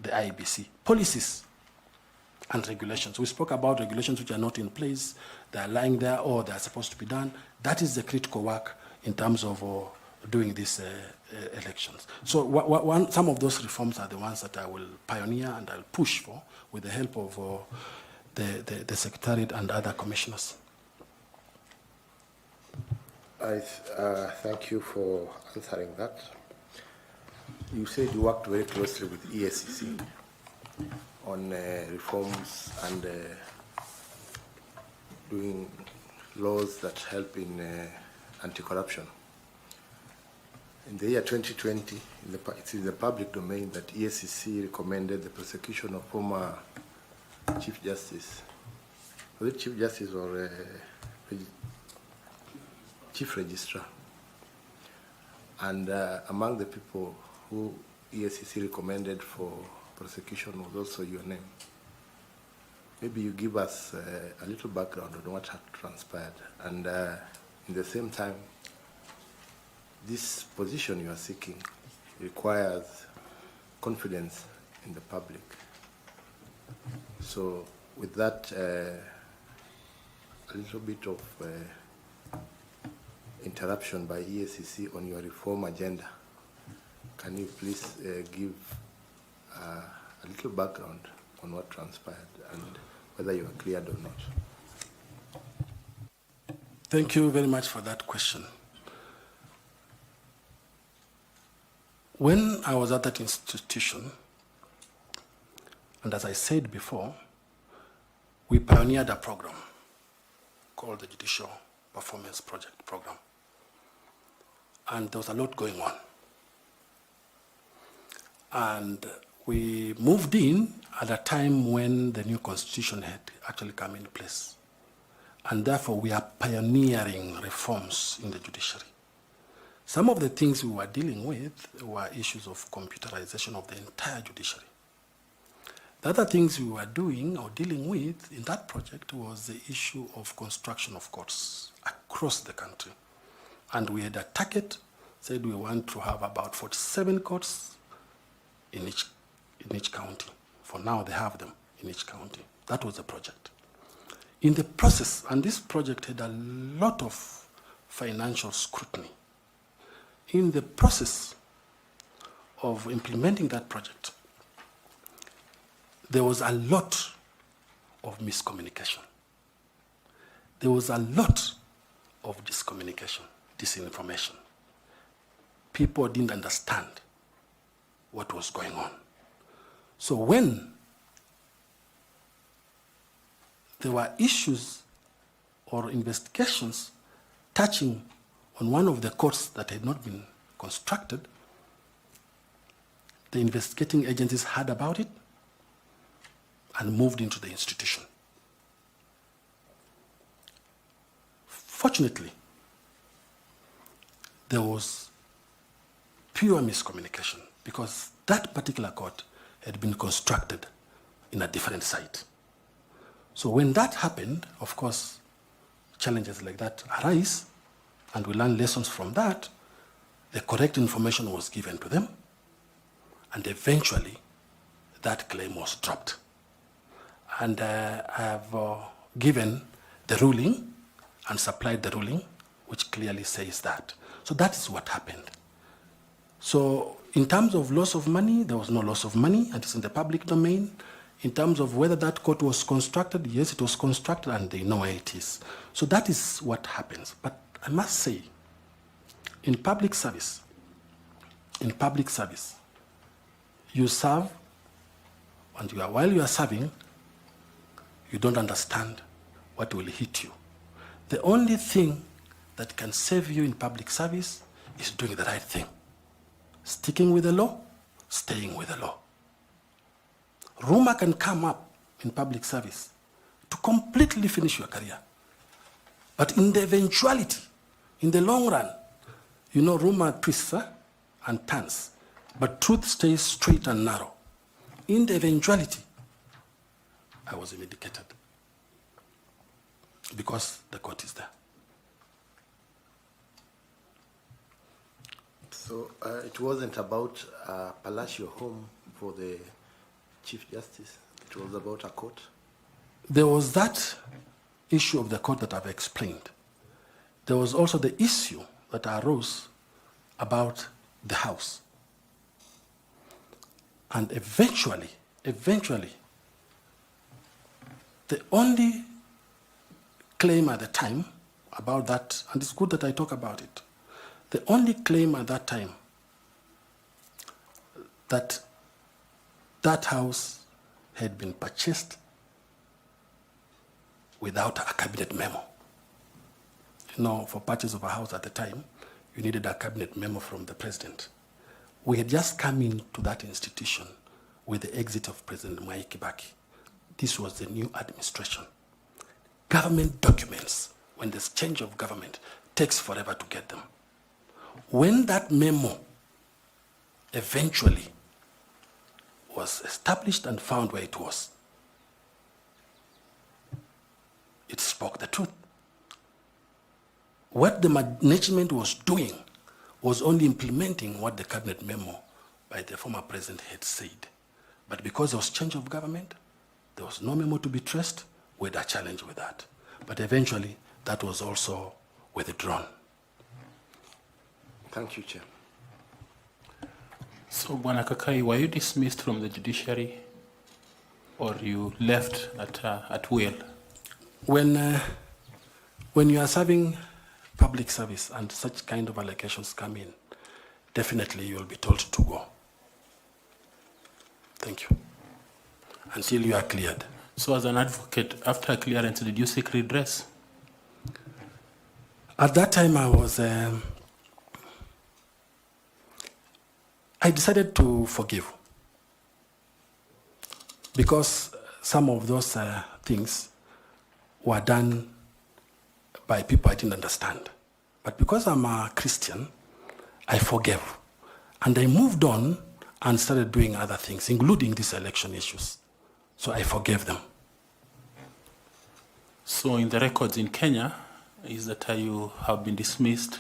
the Iebc. Policies and regulations. We spoke about regulations which are not in place, they are lying there, or they are supposed to be done. That is the critical work in terms of doing these elections. So some of those reforms are the ones that I will pioneer and I'll push for with the help of the Secretariat and other commissioners. Thank you for answering that. You said you worked very closely with EACC on reforms and doing laws that help in anti-corruption. In the year 2020, it's in the public domain that EACC recommended the prosecution of former Chief Justice. Was it Chief Justice or Chief chief registrar. And among the people who EACC recommended for prosecution was also your name. Maybe you give us a little background on what had transpired. And in the same time, this position you are seeking requires confidence in the public. So with that, a little bit of interruption by EACC on your reform agenda, can you please give a little background on what transpired and whether you are cleared or not? Thank you very much for that question. When I was at that institution, and as I said before, we pioneered a program called the Judicial Performance Project Program. And there was a lot going on. And we moved in at a time when the new constitution had actually come into place. And therefore, we are pioneering reforms in the judiciary. Some of the things we were dealing with were issues of computerization of the entire judiciary. The other things we were doing or dealing with in that project was the issue of construction of courts across the country. And we had a target, said we want to have about 47 courts in each county. For now, they have them in each county. That was the project. In the process, and this project had a lot of financial scrutiny. In the process of implementing that project, there was a lot of miscommunication. There was a lot of discommunication, disinformation. People didn't understand what was going on. So when there were issues or investigations touching on one of the courts that had not been constructed, the investigating agencies heard about it and moved into the institution. Fortunately, there was pure miscommunication because that particular court had been constructed in a different site. So when that happened, of course, challenges like that arise, and we learn lessons from that. The correct information was given to them, and eventually that claim was dropped. And I have given the ruling and supplied the ruling, which clearly says that. So that is what happened. So in terms of loss of money, there was no loss of money, and it's in the public domain. In terms of whether that court was constructed, yes, it was constructed, and they know where it is. So that is what happens. But I must say, in public service, you serve, and while you are serving, you don't understand what will hit you. The only thing that can save you in public service is doing the right thing. Sticking with the law, staying with the law. Rumor can come up in public service to completely finish your career. But in the eventuality, in the long run, you know, rumor twists and turns, but truth stays straight and narrow. In the eventuality, I was vindicated because the court is there. So it wasn't about a palatial home for the Chief Justice. It was about a court. There was that issue of the court that I've explained. There was also the issue that arose about the house. And eventually, the only claim at the time about that, and it's good that I talk about it, the only claim at that time that that house had been purchased without a cabinet memo. You know, for purchase of a house at the time, you needed a cabinet memo from the president. We had just come into that institution with the exit of President Iebc. This was the new administration. Government documents, when there's change of government, takes forever to get them. When that memo eventually was established and found where it was, it spoke the truth. What the management was doing was only implementing what the cabinet memo by the former president had said. But because there was change of government, there was no memo to be traced. We had a challenge with that. But eventually, that was also withdrawn. Thank you, Chair. So, Bwana Kakai, were you dismissed from the judiciary or you left at will? When you are serving public service and such kind of allegations come in, definitely you will be told to go. Thank you. Until you are cleared. So as an advocate, after clearance, did you seek redress? At that time, I decided to forgive because some of those things were done by people I didn't understand. But because I'm a Christian, I forgave. And I moved on and started doing other things, including these election issues. So I forgave them. So in the records in Kenya, is that you have been dismissed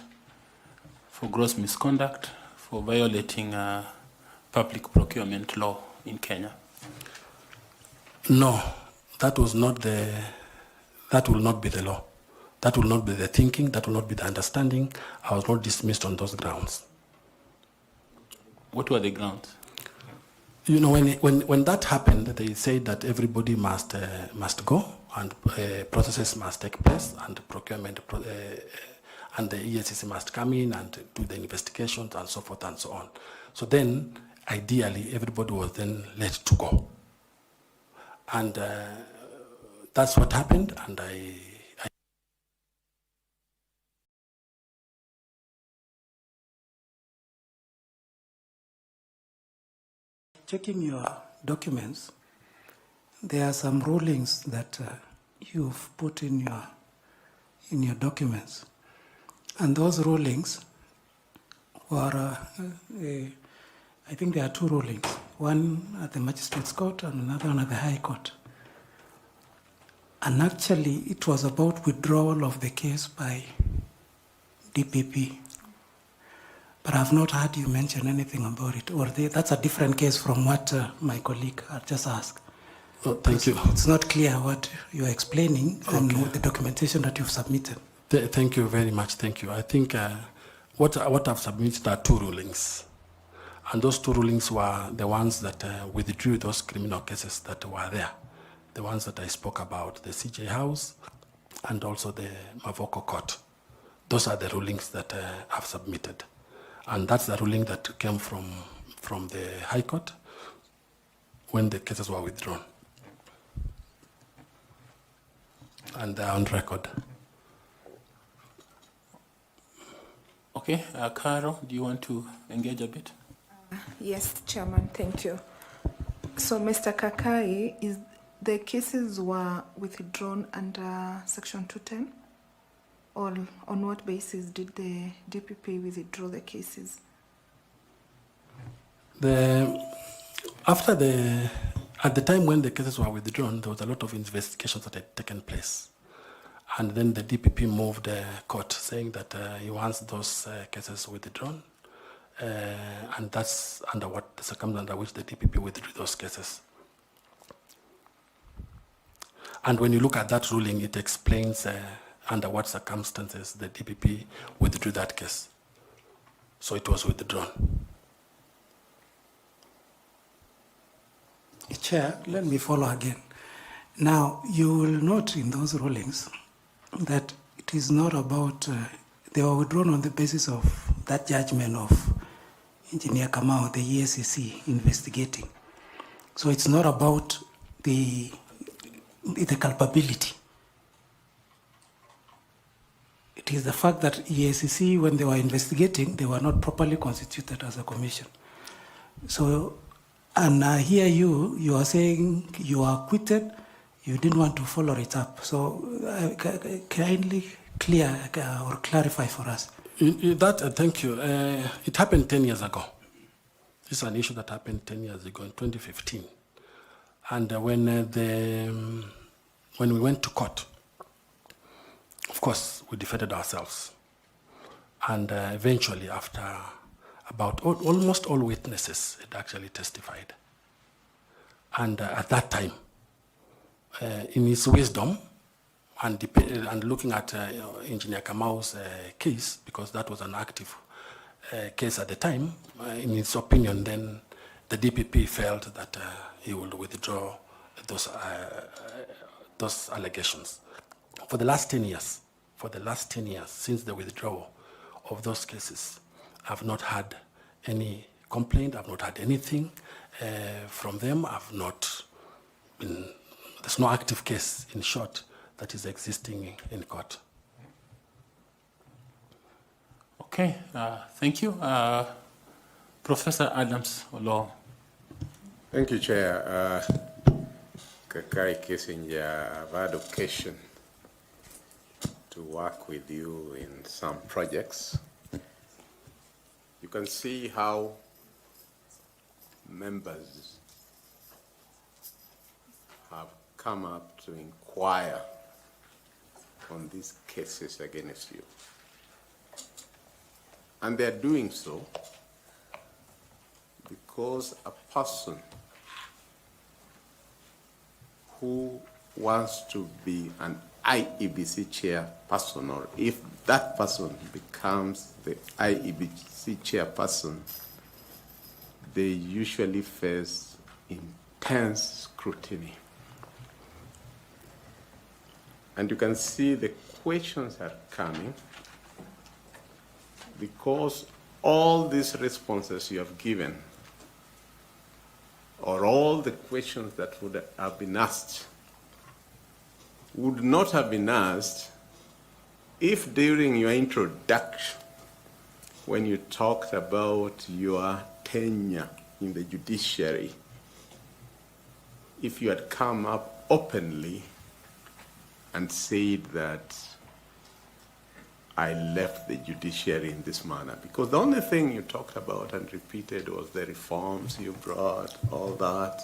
for gross misconduct, for violating public procurement law in Kenya? No, that will not be the law. That will not be the thinking, that will not be the understanding. I was not dismissed on those grounds. What were the grounds? You know, when that happened, they said that everybody must go and processes must take place and procurement and the EACC must come in and do the investigations and so forth and so on. So then, ideally, everybody was then let to go. And that's what happened, and Checking your documents, there are some rulings that you've put in your documents, and those rulings were, I think there are two rulings, one at the Magistrates Court and another one at the High Court. And actually, it was about withdrawal of the case by DPP. But I've not heard you mention anything about it, or that's a different case from what my colleague had just asked. Oh, thank you. It's not clear what you're explaining and the documentation that you've submitted. Thank you very much. Thank you. I think what I've submitted are two rulings. And those two rulings were the ones that withdrew those criminal cases that were there. The ones that I spoke about, the CJ House and also the Mavoko Court. Those are the rulings that I've submitted. And that's the ruling that came from the High Court when the cases were withdrawn. And they're on record. Okay, Caro, do you want to engage a bit? Yes, Chairman, thank you. So, Mr. Kakai, is the cases were withdrawn under Section 210? Or on what basis did the DPP withdraw the cases? At the time when the cases were withdrawn, there was a lot of investigations that had taken place. And then the DPP moved the court saying that he wants those cases withdrawn. And that's under what the circumstance under which the DPP withdrew those cases. And when you look at that ruling, it explains under what circumstances the DPP withdrew that case. So it was withdrawn. Chair, let me follow again. Now, you will note in those rulings that it is not about, they were withdrawn on the basis of that judgment of Engineer Kamau, the EACC investigating. So it's not about the culpability. It is the fact that EACC, when they were investigating, they were not properly constituted as a commission. So, and here you are saying you are acquitted, you didn't want to follow it up. So kindly clear or clarify for us? Thank you. It happened 10 years ago. This is an issue that happened 10 years ago in 2015. And when we went to court, of course, we defended ourselves. And eventually, after about almost all witnesses had actually testified. And at that time, in his wisdom, and looking at Engineer Kamau's case, because that was an active case at the time, in his opinion, then the DPP felt that he would withdraw those allegations. For the last 10 years, since the withdrawal of those cases, I've not had any complaint, I've not had anything from them, there's no active case, in short, that is existing in court. Okay, thank you. Professor Adams Olo. Thank you, Chair. Kakai Kissinger, I've had occasion to work with you in some projects. You can see how members have come up to inquire on these cases against you. And they're doing so because a person who wants to be an Iebc chairperson, or if that person becomes the Iebc chairperson, they usually face intense scrutiny. And you can see the questions are coming because all these responses you have given, or all the questions that would have been asked, would not have been asked if during your introduction, when you talked about your tenure in the judiciary, if you had come up openly and said that I left the judiciary in this manner. Because the only thing you talked about and repeated was the reforms you brought, all that.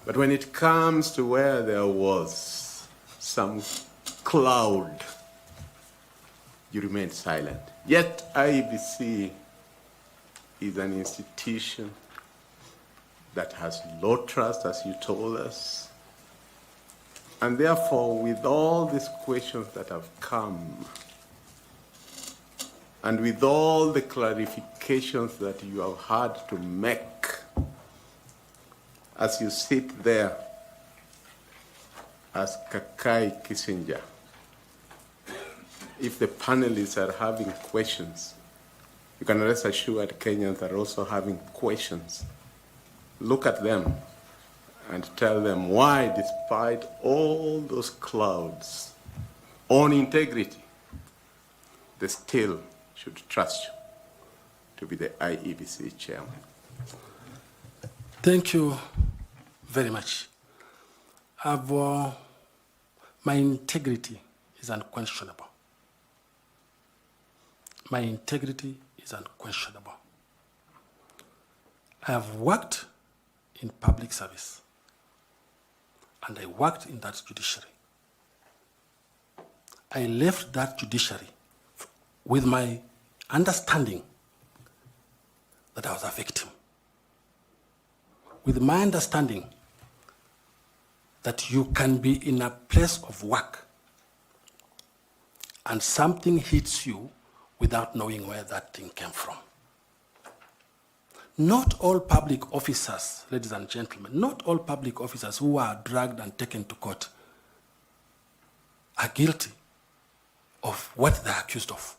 But when it comes to where there was some cloud, you remained silent. Yet IEBC is an institution that has low trust, as you told us. And therefore, with all these questions that have come, and with all the clarifications that you have had to make, as you sit there as Kakai Kissinger, if the panelists are having questions, you can rest assured Kenyans are also having questions. Look at them and tell them why, despite all those clouds on integrity, they still should trust you to be the IEBC chairman. Thank you very much. My integrity is unquestionable. My integrity is unquestionable. I have worked in public service, and I worked in that judiciary. I left that judiciary with my understanding that I was a victim, with my understanding that you can be in a place of work and something hits you without knowing where that thing came from. Not all public officers, ladies and gentlemen, not all public officers who are dragged and taken to court are guilty of what they're accused of.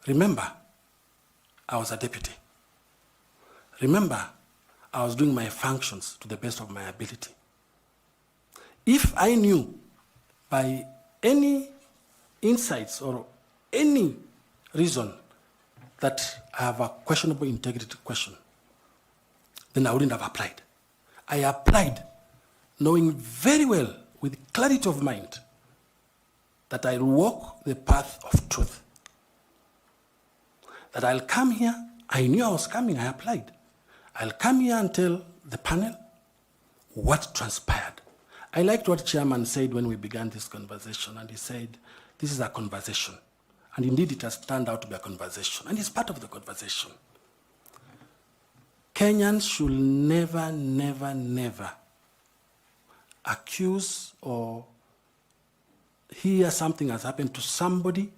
Remember, I was a deputy. Remember, I was doing my functions to the best of my ability. If I knew by any insights or any reason that I have a questionable integrity question, then I wouldn't have applied. I applied knowing very well, with clarity of mind, that I'll walk the path of truth. That I'll come here, I knew I was coming, I applied. I'll come here and tell the panel what transpired. I liked what Chairman said when we began this conversation, and he said, this is a conversation. And indeed it has turned out to be a conversation, and it's part of the conversation. Kenyans should never, never, never accuse or hear something has happened to somebody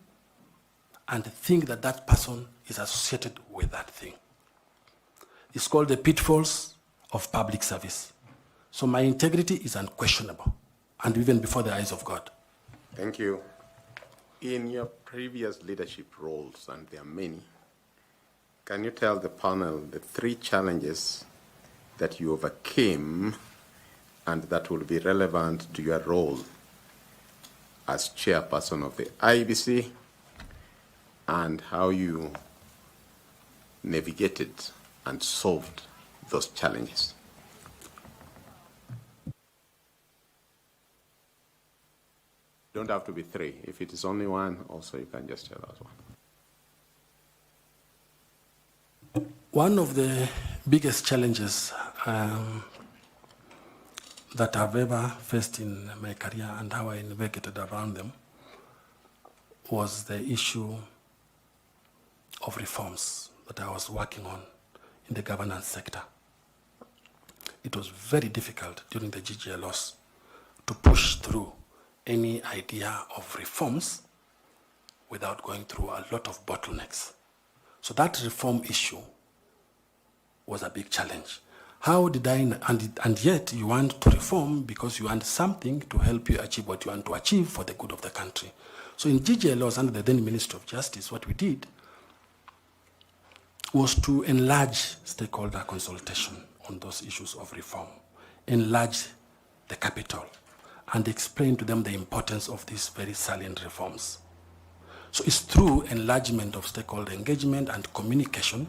and think that that person is associated with that thing. It's called the pitfalls of public service. So my integrity is unquestionable, and even before the eyes of God. Thank you. In your previous leadership roles, and there are many, can you tell the panel the 3 challenges that you overcame and that will be relevant to your role as chairperson of the Iebc, and how you navigated and solved those challenges? Don't have to be 3. If it is only 1, also you can just tell us 1. One of the biggest challenges that I've ever faced in my career and how I navigated around them was the issue of reforms that I was working on in the governance sector. It was very difficult during the GGL loss to push through any idea of reforms without going through a lot of bottlenecks. So that reform issue was a big challenge. How did I, and yet you want to reform because you want something to help you achieve what you want to achieve for the good of the country. So in GGL laws under the then Minister of Justice, what we did was to enlarge stakeholder consultation on those issues of reform, enlarge the capital, and explain to them the importance of these very salient reforms. So it's through enlargement of stakeholder engagement and communication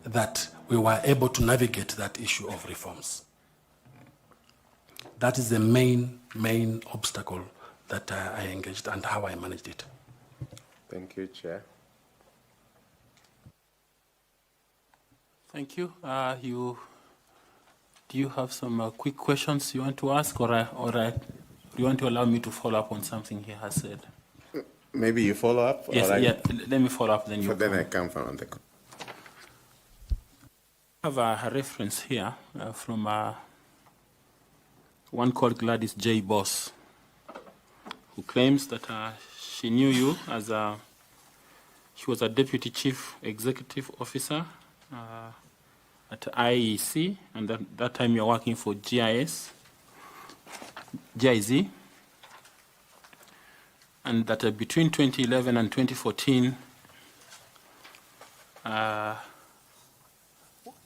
that we were able to navigate that issue of reforms. That is the main obstacle that I engaged and how I managed it. Thank you, Chair. Thank you. Do you have some quick questions you want to ask, or do you want to allow me to follow up on something he has said? Maybe you follow up? Yes, yeah, let me follow up, then you Then I come from the... I have a reference here from one called Gladys J. Boss, who claims that she knew you as she was a Deputy Chief Executive Officer at IEC, and that time you're working for GIZ, and that between 2011 and 2014,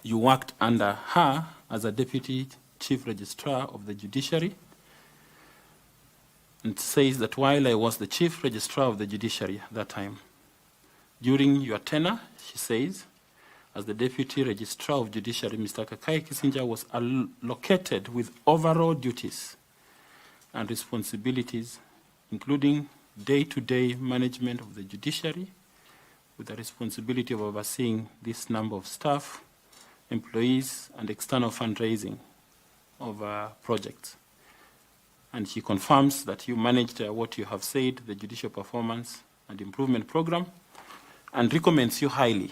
you worked under her as a Deputy Chief Registrar of the Judiciary, and says that while I was the Chief Registrar of the Judiciary at that time, during your tenure, she says, as the Deputy Registrar of Judiciary, Mr. Kakai Kissinger was allocated with overall duties and responsibilities, including day-to-day management of the judiciary, with the responsibility of overseeing this number of staff, employees, and external fundraising of projects. And she confirms that you managed what you have said, the Judicial Performance and Improvement Program, and recommends you highly,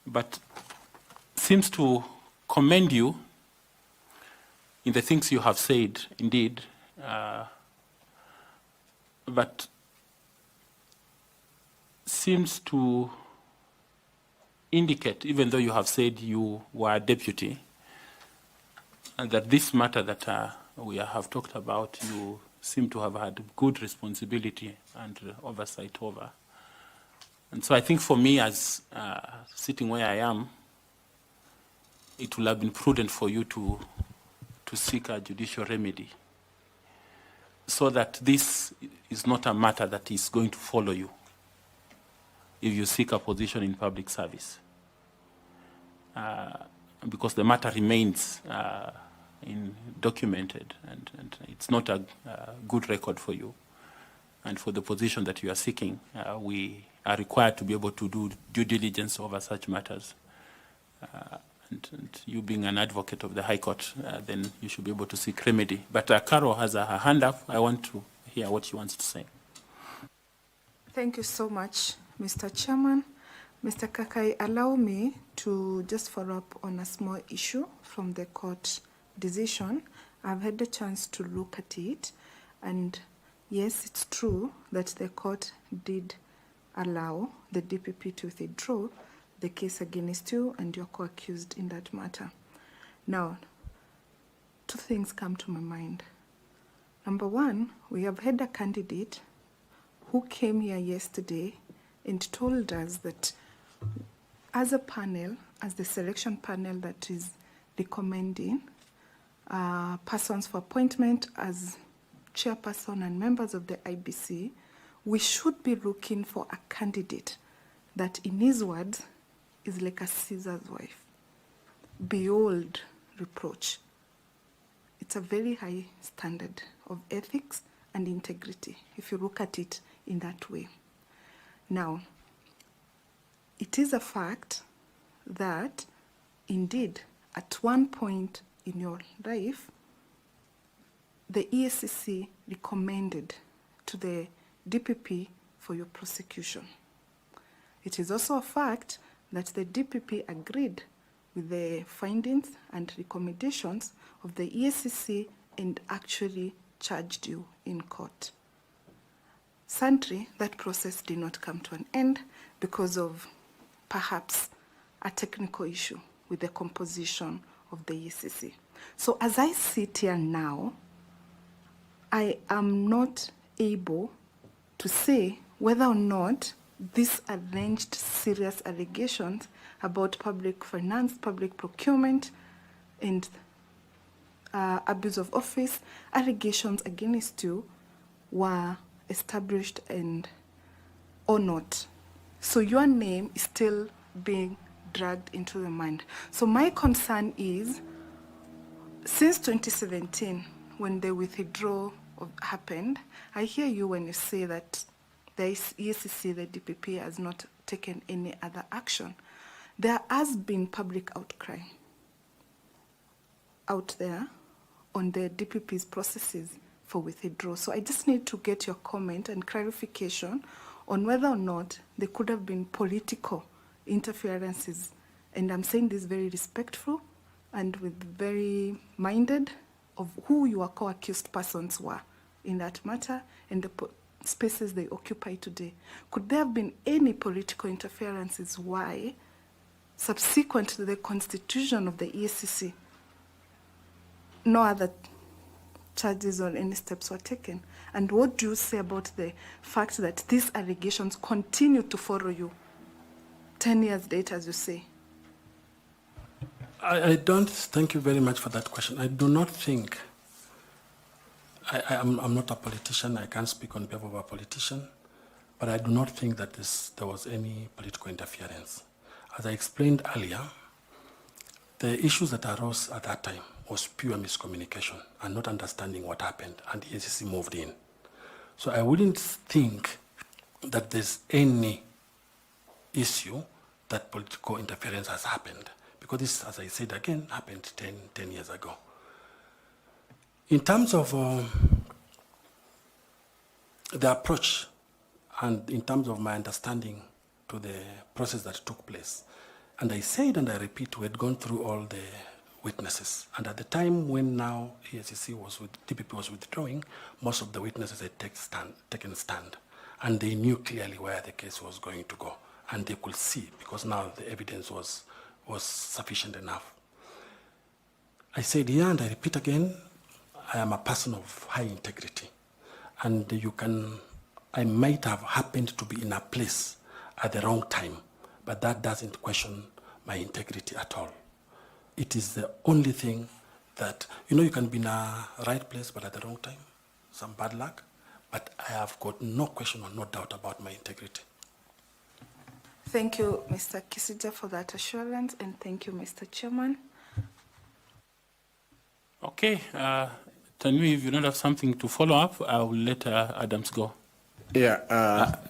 but seems to commend you in the things you have said, indeed, but seems to indicate, even though you have said you were a deputy, and that this matter that we have talked about, you seem to have had good responsibility and oversight over. And so I think for me, as sitting where I am, it will have been prudent for you to seek a judicial remedy, so that this is not a matter that is going to follow you if you seek a position in public service. Because the matter remains documented, and it's not a good record for you. and for the position that you are seeking, we are required to be able to do due diligence over such matters. And you being an advocate of the High Court, then you should be able to seek remedy. But Carol has her hand up. I want to hear what she wants to say. Thank you so much, Mr. Chairman. Mr. Kakai, allow me to just follow up on a small issue from the court decision. I've had the chance to look at it, and yes, it's true that the court did allow the DPP to withdraw the case against you and your co-accused in that matter. Now, two things come to my mind. Number one, we have had a candidate who came here yesterday and told us that as a panel, as the selection panel that is recommending persons for appointment as chairperson and members of the Iebc, we should be looking for a candidate that, in his words, is like a Caesar's wife, beyond reproach. It's a very high standard of ethics and integrity, if you look at it in that way. Now, it is a fact that, indeed, at one point in your life, the EACC recommended to the DPP for your prosecution. It is also a fact that the DPP agreed with the findings and recommendations of the EACC and actually charged you in court. Sadly, that process did not come to an end because of perhaps a technical issue with the composition of the EACC. So as I sit here now, I am not able to say whether or not these alleged serious allegations about public finance, public procurement, and abuse of office, allegations against you were established and or not. So your name is still being dragged into the mind. So my concern is, since 2017, when the withdrawal happened, I hear you when you say that the EACC, the DPP, has not taken any other action. There has been public outcry out there on the DPP's processes for withdrawal. So I just need to get your comment and clarification on whether or not there could have been political interferences. And I'm saying this very respectful and with very minded of who your co-accused persons were in that matter and the spaces they occupy today. Could there have been any political interferences why, subsequent to the constitution of the EACC, no other charges or any steps were taken? And what do you say about the fact that these allegations continue to follow you 10 years later, as you say? I don't, thank you very much for that question. I do not think, I'm not a politician, I can't speak on behalf of a politician, but I do not think that there was any political interference. As I explained earlier, the issues that arose at that time was pure miscommunication and not understanding what happened, and the EACC moved in. So I wouldn't think that there's any issue that political interference has happened, because this, as I said again, happened 10 years ago. In terms of the approach and in terms of my understanding to the process that took place, and I said and I repeat, we had gone through all the witnesses. And at the time when now EACC DPP was withdrawing, most of the witnesses had taken stand. And they knew clearly where the case was going to go. And they could see, because now the evidence was sufficient enough. I said here, and I repeat again, I am a person of high integrity. And I might have happened to be in a place at the wrong time, but that doesn't question my integrity at all. It is the only thing that, you can be in a right place but at the wrong time, some bad luck, but I have got no question or no doubt about my integrity. Thank you, Mr. Kisija, for that assurance, and thank you, Mr. Chairman. Okay, Tanwi, if you don't have something to follow up, I will let Adams go. Yeah.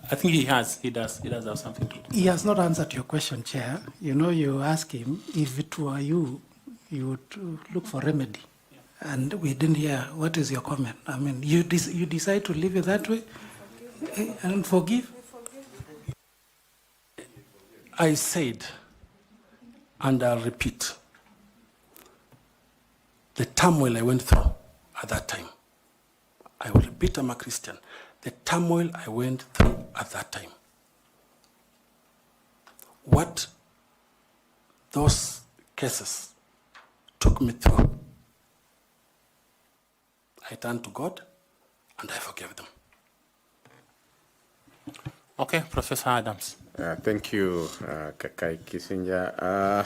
I think he has. He does. He does have something to do. He has not answered your question, Chair. You know, you asked him if it were you, you would look for remedy. And we didn't hear. What is your comment? I mean, you decide to leave it that way and forgive? I said, and I'll repeat, the turmoil I went through at that time. I will repeat, I'm a Christian. The turmoil I went through at that time. What those cases took me through, I turned to God and I forgave them. Okay, Professor Adams. Thank you, Kakai Kissinger.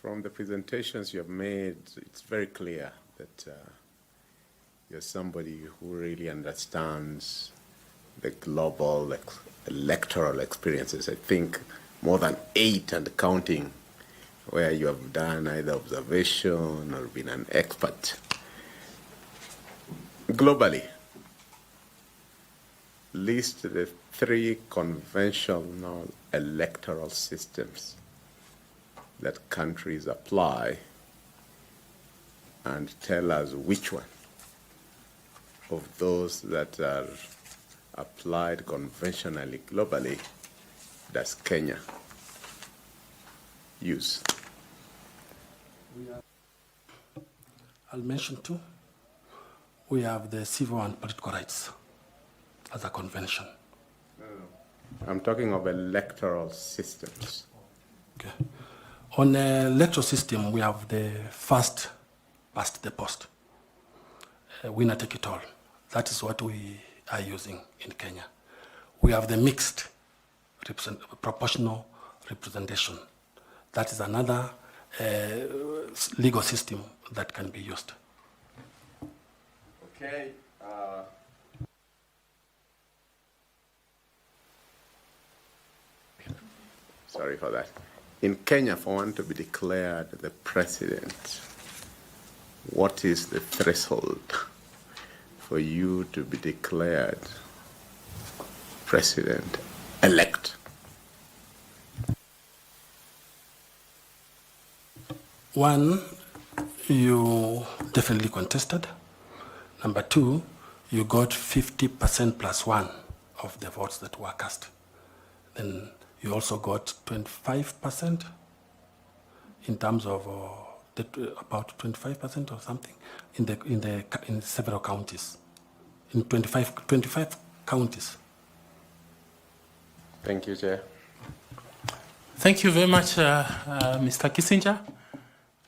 From the presentations you have made, it's very clear that you're somebody who really understands the global electoral experiences. I think more than 8 and counting, where you have done either observation or been an expert. Globally, list the 3 conventional electoral systems that countries apply and tell us which one of those that are applied conventionally globally does Kenya use? I'll mention 2. We have the civil and political rights as a convention. I'm talking of electoral systems. Okay. On the electoral system, we have the first past the post. Winner take it all. That is what we are using in Kenya. We have the mixed proportional representation. That is another legal system that can be used. Okay. Sorry for that. In Kenya, for one to be declared the president, what is the threshold for you to be declared president-elect? 1, you definitely contested. Number 2, you got 50% plus 1 of the votes that were cast. Then you also got 25% in terms of about 25% or something in several counties, in 25 counties. Thank you, Chair. Thank you very much, Mr. Kissinger.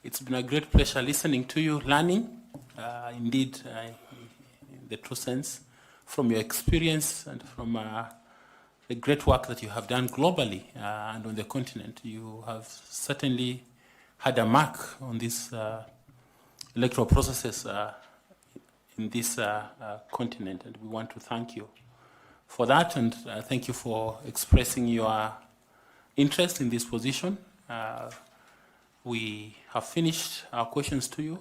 It's been a great pleasure listening to you, learning, indeed, in the true sense, from your experience and from the great work that you have done globally and on the continent. You have certainly had a mark on these electoral processes in this continent, and we want to thank you for that, and thank you for expressing your interest in this position. We have finished our questions to you,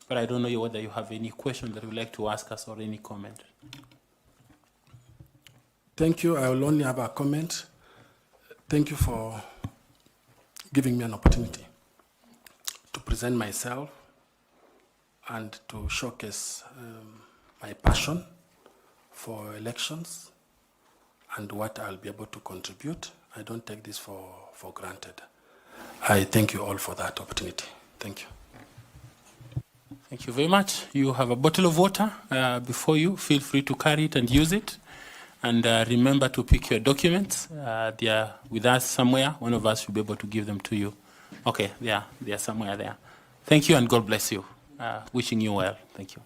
but I don't know whether you have any question that you would like to ask us or any comment. Thank you. I will only have a comment. Thank you for giving me an opportunity to present myself and to showcase my passion for elections and what I'll be able to contribute. I don't take this for granted. I thank you all for that opportunity. Thank you. Thank you very much. You have a bottle of water before you. Feel free to carry it and use it. And remember to pick your documents. They are with us somewhere. One of us should be able to give them to you. Okay, they are somewhere there. Thank you and God bless you. Wishing you well. Thank you.